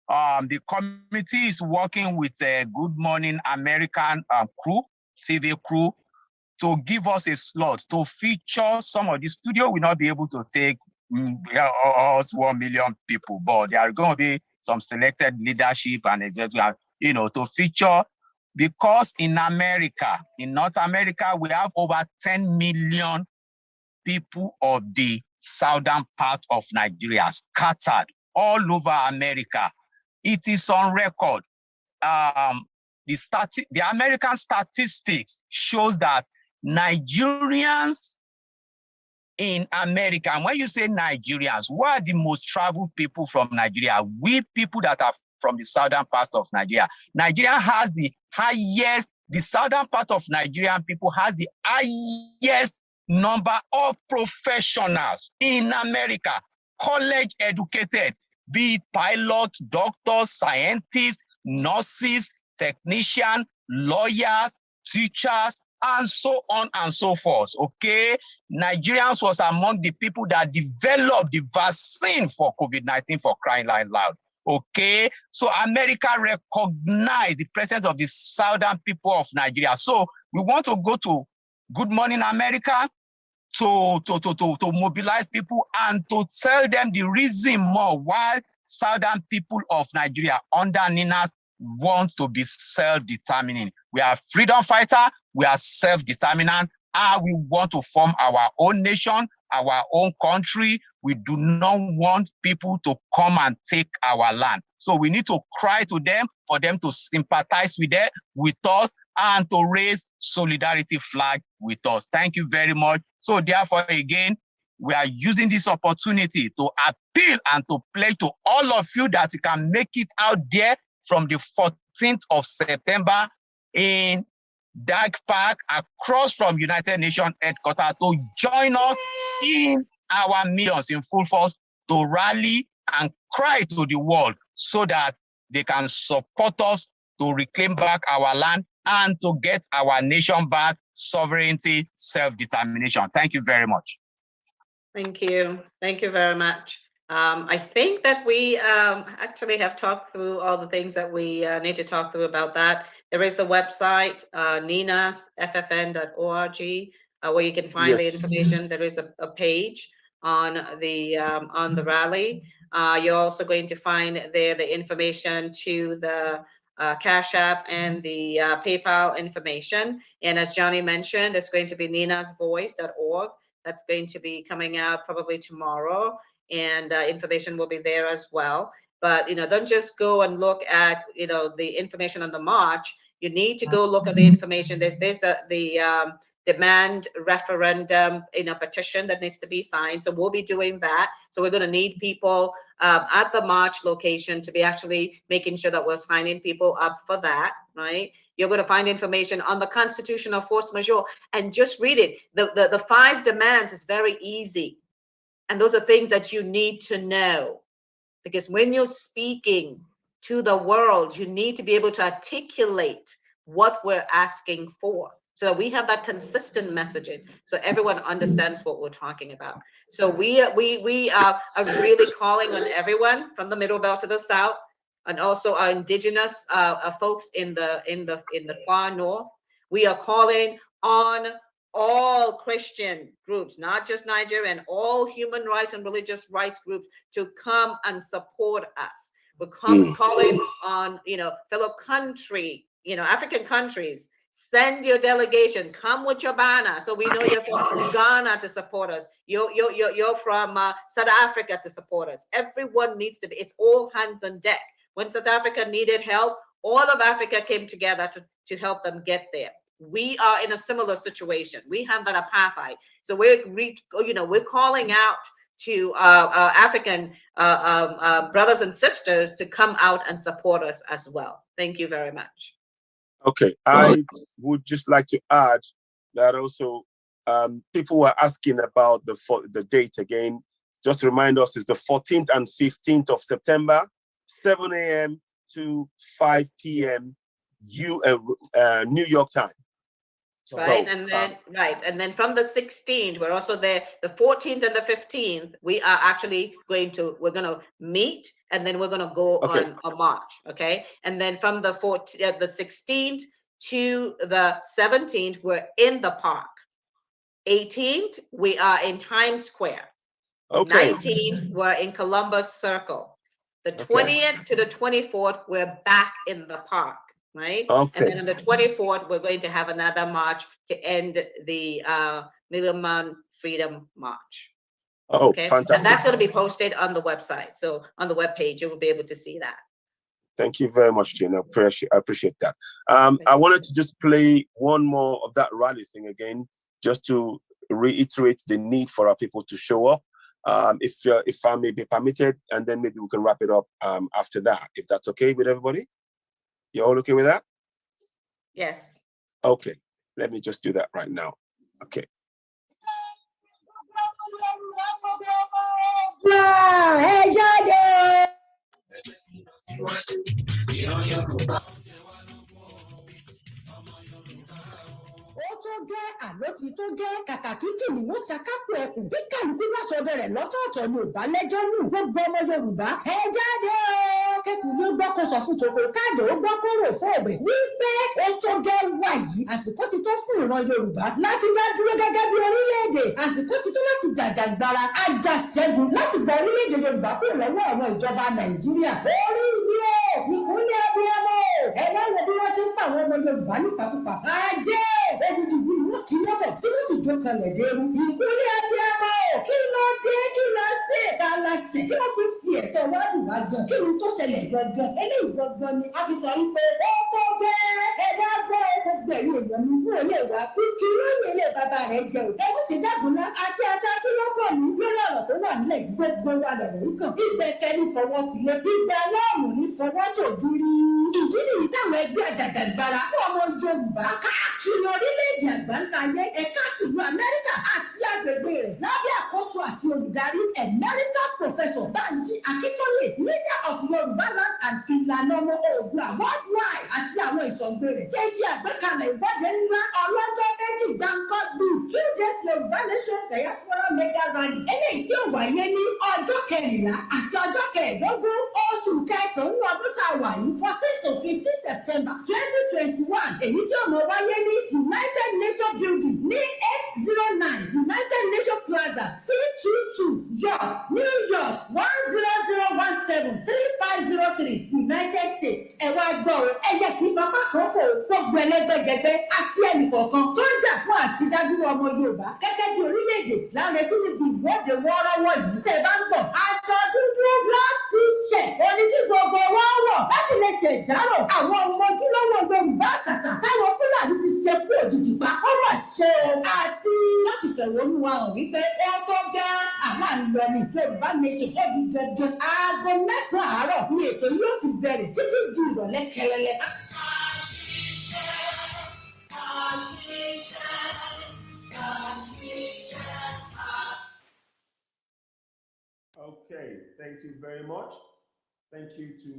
the committee is working with a Good Morning American crew, TV crew, to give us a slot to feature some of the studio. Will not be able to take us 1 million people, but there are going to be some selected leadership and executive, to feature, because in America, in North America, we have over 10 million people of the southern part of Nigeria scattered all over America. It is on record. The American statistics shows that Nigerians in America, and when you say Nigerians, who are the most traveled people from Nigeria? We people that are from the southern part of Nigeria. Nigeria has the highest, the southern part of Nigerian people has the highest number of professionals in America, college educated, be it pilots, doctors, scientists, nurses, technicians, lawyers, teachers, and so on and so forth, okay? Nigerians was among the people that developed the vaccine for COVID-19, for crying out loud, okay? So America recognized the presence of the southern people of Nigeria. So we want to go to Good Morning America to mobilize people and to tell them the reason more why southern people of Nigeria under NINAS want to be self-determining. We are freedom fighter, we are self-determinant, and we want to form our own nation, our own country. We do not want people to come and take our land. So we need to cry to them for them to sympathize with us and to raise solidarity flag with us. Thank you very much. So therefore, again, we are using this opportunity to appeal and to pledge to all of you that you can make it out there from the 14th of September in Dark Park across from United Nations headquarters to join us in our millions in full force to rally and cry to the world so that they can support us to reclaim back our land and to get our nation back, sovereignty, self-determination. Thank you very much. Thank you. Thank you very much. I think that we actually have talked through all the things that we need to talk through about that. There is the website, ninasffn.org, where you can find the information. There is a page on the rally. You're also going to find there the information to the Cash App and the PayPal information. And as Johnny mentioned, it's going to be ninasvoice.org. That's going to be coming out probably tomorrow, and information will be there as well. But don't just go and look at the information on the march. You need to go look at the information. There's the demand referendum petition that needs to be signed. So we'll be doing that. So we're going to need people at the march location to be actually making sure that we're signing people up for that, right? You're going to find information on the constitutional force majeure, and just read it. The 5 demands is very easy. And those are things that you need to know, because when you're speaking to the world, you need to be able to articulate what we're asking for, so that we have that consistent messaging, so everyone understands what we're talking about. So we are really calling on everyone from the Middle Belt to the South, and also our indigenous folks in the far north. We are calling on all Christian groups, not just Nigerian, all human rights and religious rights groups to come and support us. We're calling on, fellow country, African countries, send your delegation, come with your banner. So we know you're from Ghana to support us. You're from South Africa to support us. Everyone needs to be, it's all hands on deck. When South Africa needed help, all of Africa came together to help them get there. We are in a similar situation. We have that apartheid. So we're calling out to African brothers and sisters to come out and support us as well. Thank you very much. Okay, I would just like to add that also people were asking about the date again. Just remind us, it's the 14th and 15th of September, 7 a.m. to 5 p.m. New York time. Right, So, and then from the 16th, we're also there. The 14th and the 15th, we're gonna meet, and then we're gonna go on a march. Okay, and then from the 16th to the 17th, we're in the park. 18th, we are in Times Square. 19th, we're in Columbus Circle. The 20th to the 24th, we're back in the park. Right. And then on the 24th, we're going to have another march to end the Million Man Freedom March. Fantastic. And that's going to be posted on the website. So on the webpage, you will be able to see that. Thank you very much, Jane. I appreciate that. I wanted to just play one more of that rally thing again, just to reiterate the need for our people to show up. If I may be permitted, and then maybe we can wrap it up after that, if that's okay with everybody. You all okay with that? Yes. Okay, let me just do that right now. Okay. Ó tó gẹ́ àló ti tó gẹ́ kàkà kí kìnìún ṣàkápò ẹkùn bí kálukú bá sọdọ rẹ̀ lọ́tọ̀ọ̀tọ̀ ni ò bá lẹ́jọ́ nù gbogbo ọmọ Yorùbá ẹ jáde o kẹkùn ló gbọ́ kó sọ fún tòkó káàdì ó gbọ́ kó rò fún òbẹ̀ wípé ó tó gẹ́ wà yìí àsìkò ti tó fún ìran Yorùbá láti dá dúró gẹ́gẹ́ bí orílẹ̀-èdè àsìkò ti tó láti jàjàgbara ajàṣẹ́gun láti gba orílẹ̀-èdè Yorùbá kúrò lọ́wọ́ àwọn ìjọba Nàìjíríà orí ilé ìkúnlẹ̀ abiyamọ ẹ bá wo bí wọ́n ti ń pa àwọn ọmọ Yorùbá nípakúpa ajé odidi ìlú wọn kì í lọ́bẹ̀ tí wọ́n sì jó kanlẹ̀ dérú ìkúnlẹ̀ abiyamọ kí ló dé kí ló ṣe ká la ṣe tí wọ́n fi ẹ̀tọ́ wá dùn wá gan kí ni tó ṣẹlẹ̀ gangan eléyìí gangan ni a fi sọ wípé ó tó gẹ́ ẹ bá gbọ́ gbogbo ẹ̀yìn èèyàn mi kúrò lè wá kú kí ló yẹ lè bàbá rẹ̀ jẹ o ẹ̀wọ́n ti dàgbọ́nà àti aṣá kí ló kọ̀ ní lórí ọ̀rọ̀ tó wà nílẹ̀ yìí gbogbo wa lọ̀rọ̀ yìí kàn ìgbẹ́kẹ̀ ní fọwọ́ tilẹ̀ ìgbẹ́ aláàmù ní fọwọ́ tó gírí ìdí nìyí táwọn ẹgbẹ́ àjàjàgbara fún ọmọ Yorùbá káàkiri orílẹ̀-èdè àgbáńlá ayé ẹ̀ka tìlú Amẹ́ríkà àti agbègbè rẹ̀ lábẹ́ àkóso àti olùdarí Emeritus Professor Banji Akintoye, leader of Yoruba land and ìlànà ọmọ Oòduà worldwide àti àwọn ìsọ̀gbè rẹ̀. Ṣé ṣe àgbékalẹ̀ ìwọ́de ńlá ọlọ́jọ́ méjì gbáǹkọ́ bíi Q-Days Yoruba Nation Diaspora Mega Rally. Eléyìí tí ó wáyé ní ọjọ́ 14 àti ọjọ́ 15 oṣù kẹsàn-án ọdún tá a wà yìí 14 to 15 September 2021. Èyí tí ó mọ wáyé ní United Nations Building ní 809 United Nations Plaza C22 York, New York 10017 3503 United States. Ẹ wá gbọ́ ẹyẹ kì í fapá kan fò gbogbo ẹlẹ́gbẹ́jẹgbẹ́ àti ẹnìkọ̀ọ̀kan tó ń jà fún àtidádúró ọmọ Yorùbá gẹ́gẹ́ bí orílẹ̀-èdè láwọn etí níbi ìwọ́de wọ́ọ́rọ́wọ́ yìí tẹ́ bá ń bọ̀. Aṣọ dúdú black t-shirt oní kí gbogbo wọn wọ̀ láti lè ṣèdárò àwọn ọmọ ojúlówó Yorùbá àtàtà táwọn Fúlàní ti ṣe kú òjijì pa ó mà ṣe o. Àti láti fẹ̀wọ́nú wa hàn wípé ó tó gẹ́ àmà ń lọ ní Yorùbá Nation ó di dandan. Aago 9 àárọ̀ ni ètò yóò ti bẹ̀rẹ̀ títí di ìrọ̀lẹ́ kẹlẹ́lẹ́. Okay, thank you very much. Thank you to.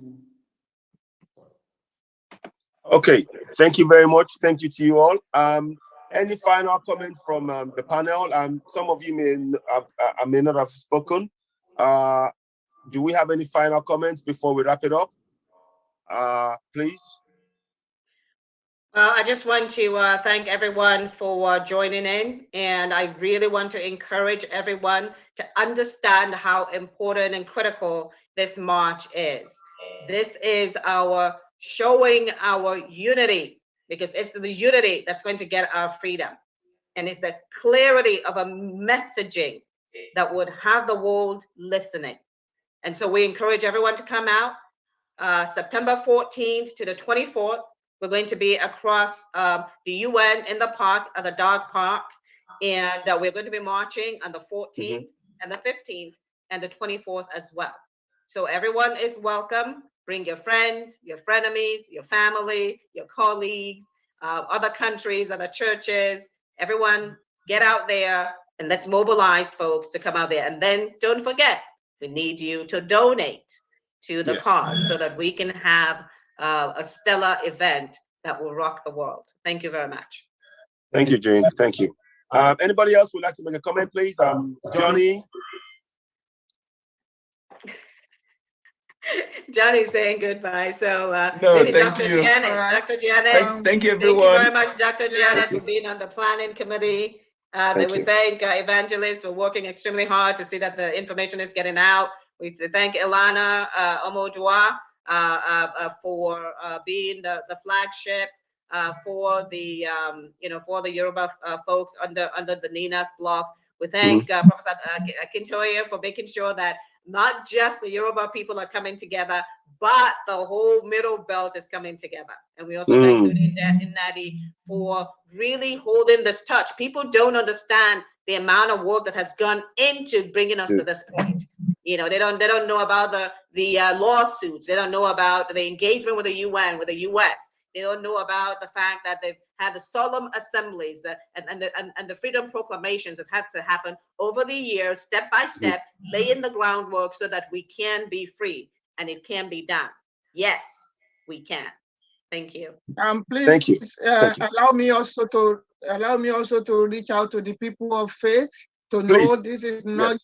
Okay, thank you very much. Thank you to you all. Any final comments from the panel? Some of you may not have spoken. Do we have any final comments before we wrap it up? Please. Well, I just want to thank everyone for joining in, and I really want to encourage everyone to understand how important and critical this march is. This is our showing our unity, because it's the unity that's going to get our freedom, and it's the clarity of a messaging that would have the world listening. And so we encourage everyone to come out September 14th to the 24th. We're going to be across the UN in the park, at the dog park, and we're going to be marching on the 14th and the 15th and the 24th as well. So everyone is welcome. Bring your friends, your frenemies, your family, your colleagues, other countries, other churches. Everyone get out there and let's mobilize folks to come out there. And then don't forget, we need you to donate to the cause so that we can have a stellar event that will rock the world. Thank you very much. Thank you, Jane. Thank you. Anybody else would like to make a comment, please? Johnny. Johnny's saying goodbye. So no, maybe thank Dr. you. Janet. Dr. Janet. Thank you, everyone. Thank you very much, Dr. Janet, for being on the planning committee. We thank Evangelist for working extremely hard to see that the information is getting out. We thank Ilana Omojua for being the flagship for the for the Yoruba folks under the NINAS block. We thank Professor Akintoye for making sure that not just the Yoruba people are coming together, but the whole middle belt is coming together. And we also thank Nadi for really holding this touch. People don't understand the amount of work that has gone into bringing us to this point. You know, they don't know about the lawsuits. They don't know about the engagement with the UN, with the US. They don't know about the fact that they've had the solemn assemblies and the freedom proclamations that had to happen over the years, step by step, laying the groundwork so that we can be free, and it can be done. Yes, we can. Thank you. Please, thank you. Allow me also to reach out to the people of faith to know this is not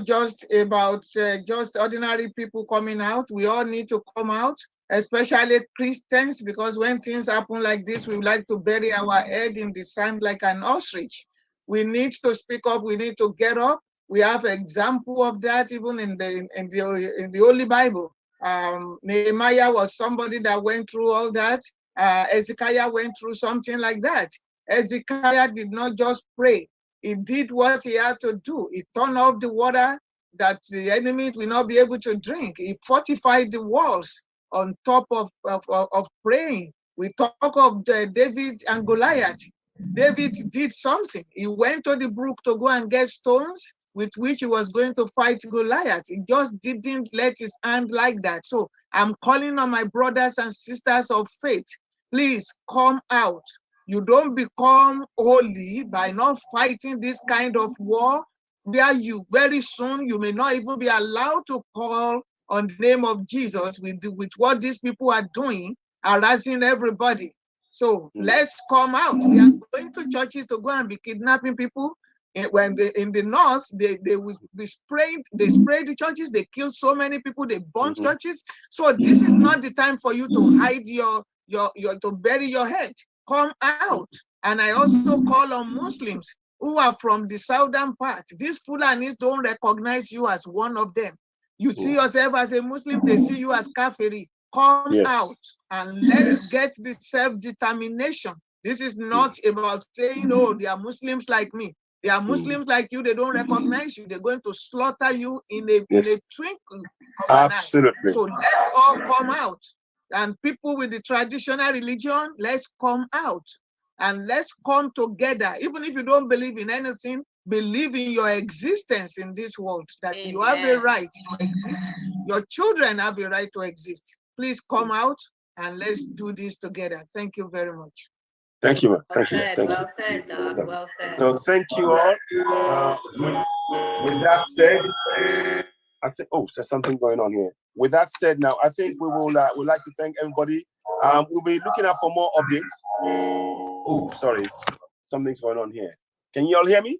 just about just ordinary people coming out. We all need to come out, especially Christians, because when things happen like this, we like to bury our head in the sand like an ostrich. We need to speak up. We need to get up. We have an example of that even in the Holy Bible. Nehemiah was somebody that went through all that. Ezekiah went through something like that. Ezekiah did not just pray. He did what he had to do. He turned off the water that the enemy will not be able to drink. He fortified the walls on top of praying. We talk of David and Goliath. David did something. He went to the brook to go and get stones with which he was going to fight Goliath. He just didn't let his hand like that. So I'm calling on my brothers and sisters of faith, please come out. You don't become holy by not fighting this kind of war bear you. Very soon, you may not even be allowed to call on the name of Jesus with what these people are doing, harassing everybody. So let's come out. They are going to churches to go and be kidnapping people. When in the north, they will be spraying, they spray the churches, they kill so many people, they burn churches. So this is not the time for you to hide to bury your head. Come out. And I also call on Muslims who are from the southern part. These Fulanis don't recognize you as one of them. You see yourself as a Muslim, they see you as Kafiri. Come out and let's get the self-determination. This is not about saying, oh, they are Muslims like me. They are Muslims like you, they don't recognize you. They're going to slaughter you in a twinkle of an eye. So let's all come out. And people with the traditional religion, let's come out. And let's come together. Even if you don't believe in anything, believe in your existence in this world, that you have a right to exist. Your children have a right to exist. Please come out and let's do this together. Thank you very much. Thank you, thank you. Well said, Doc. Well said. So thank you all. With that said, I think, oh, there's something going on here. With that said, now I think we will would like to thank everybody. We'll be looking out for more updates. Oh, sorry, something's going on here. Can you all hear me?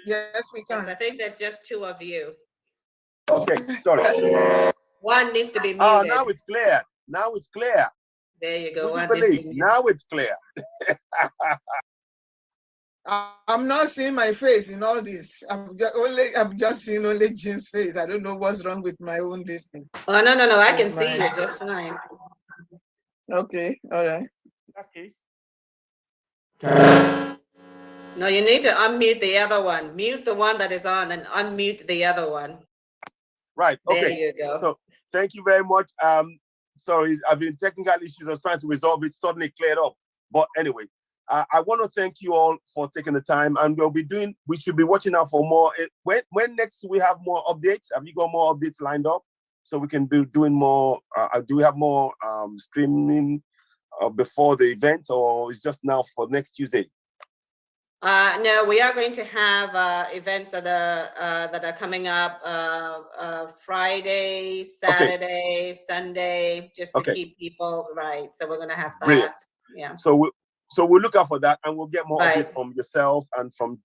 Yes, we can. I think there's just two of you. Okay, sorry. One needs to be muted. Oh, now it's clear. Now it's clear. There you go. Would you believe? Now it's clear. I'm not seeing my face in all this. I've just seen only Jean's face. I don't know what's wrong with my own distance. Oh, no. I can see you just fine. Okay, all right. Okay. No, you need to unmute the other one. Mute the one that is on and unmute the other one. Right. Okay. There you go. So thank you very much. Sorry, I've been technical issues. I was trying to resolve it. Suddenly cleared up. But anyway, I want to thank you all for taking the time, and we should be watching out for more. When next we have more updates? Have you got more updates lined up so we can be doing more? Do we have more streaming before the event, or is just now for next Tuesday? No, we are going to have events that are coming up Friday, Saturday, Sunday, just to keep people right. So we're going to have that. Brilliant. Yeah. So we'll look out for that, and we'll get more updates from yourself and from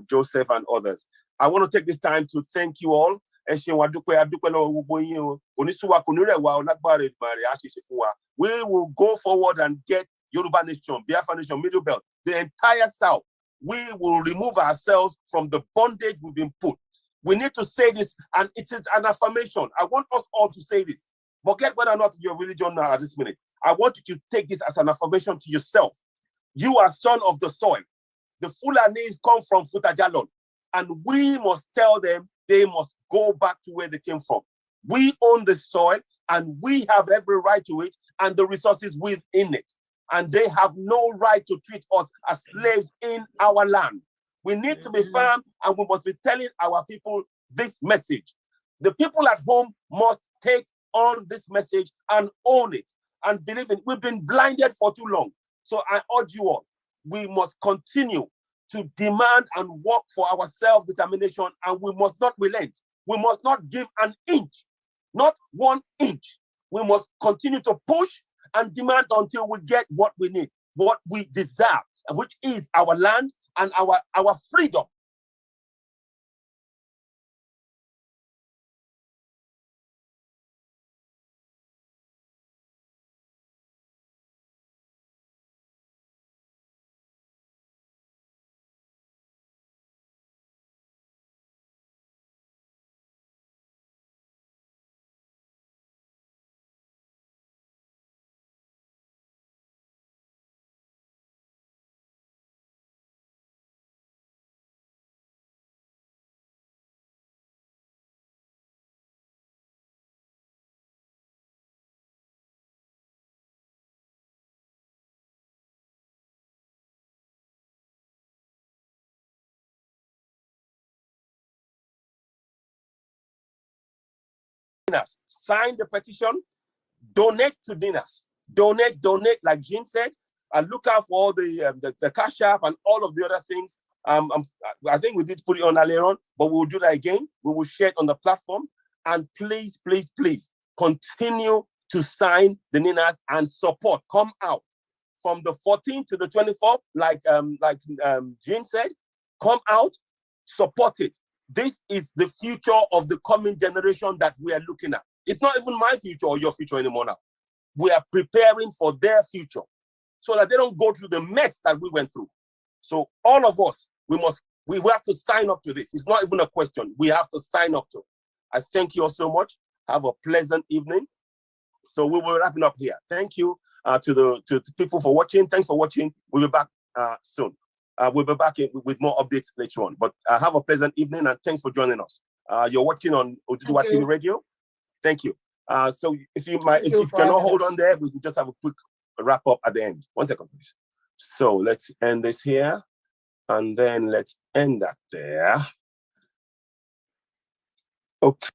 Joseph and others. I want to take this time to thank you all. We will go forward and get Yoruba Nation, Biafra Nation, Middle Belt, the entire South. We will remove ourselves from the bondage we've been put. We need to say this, and it is an affirmation. I want us all to say this. Forget whether or not your religion now at this minute. I want you to take this as an affirmation to yourself. You are son of the soil. The Fulanis come from Futajalon, and we must tell them they must go back to where they came from. We own the soil, and we have every right to it and the resources within it. And they have no right to treat us as slaves in our land. We need to be firm, and we must be telling our people this message. The people at home must take on this message and own it and believe in it. We've been blinded for too long. So I urge you all, we must continue to demand and work for our self-determination, and we must not relent. We must not give an inch, not 1 inch. We must continue to push and demand until we get what we need, what we deserve, which is our land and our freedom. Sign the petition, donate to NINAS. Donate, like Jim said, and look out for all the Cash App and all of the other things. I think we did put it on earlier on, but we'll do that again. We will share it on the platform. And please, please, please continue to sign the NINAS and support. Come out from the 14th to the 24th, like Jim said. Come out, support it. This is the future of the coming generation that we are looking at. It's not even my future or your future anymore now. We are preparing for their future so that they don't go through the mess that we went through. So all of us, we have to sign up to this. It's not even a question. We have to sign up to it. I thank you all so much. Have a pleasant evening. So we will wrap it up here. Thank you to people for watching. Thanks for watching. We'll be back soon. We'll be back with more updates later on. But have a pleasant evening and thanks for joining us. You're watching on Olootu TV Radio. Thank you. So if you cannot hold on there, we can just have a quick wrap up at the end. 1 second, please. So let's end this here, and then let's end that there. Okay.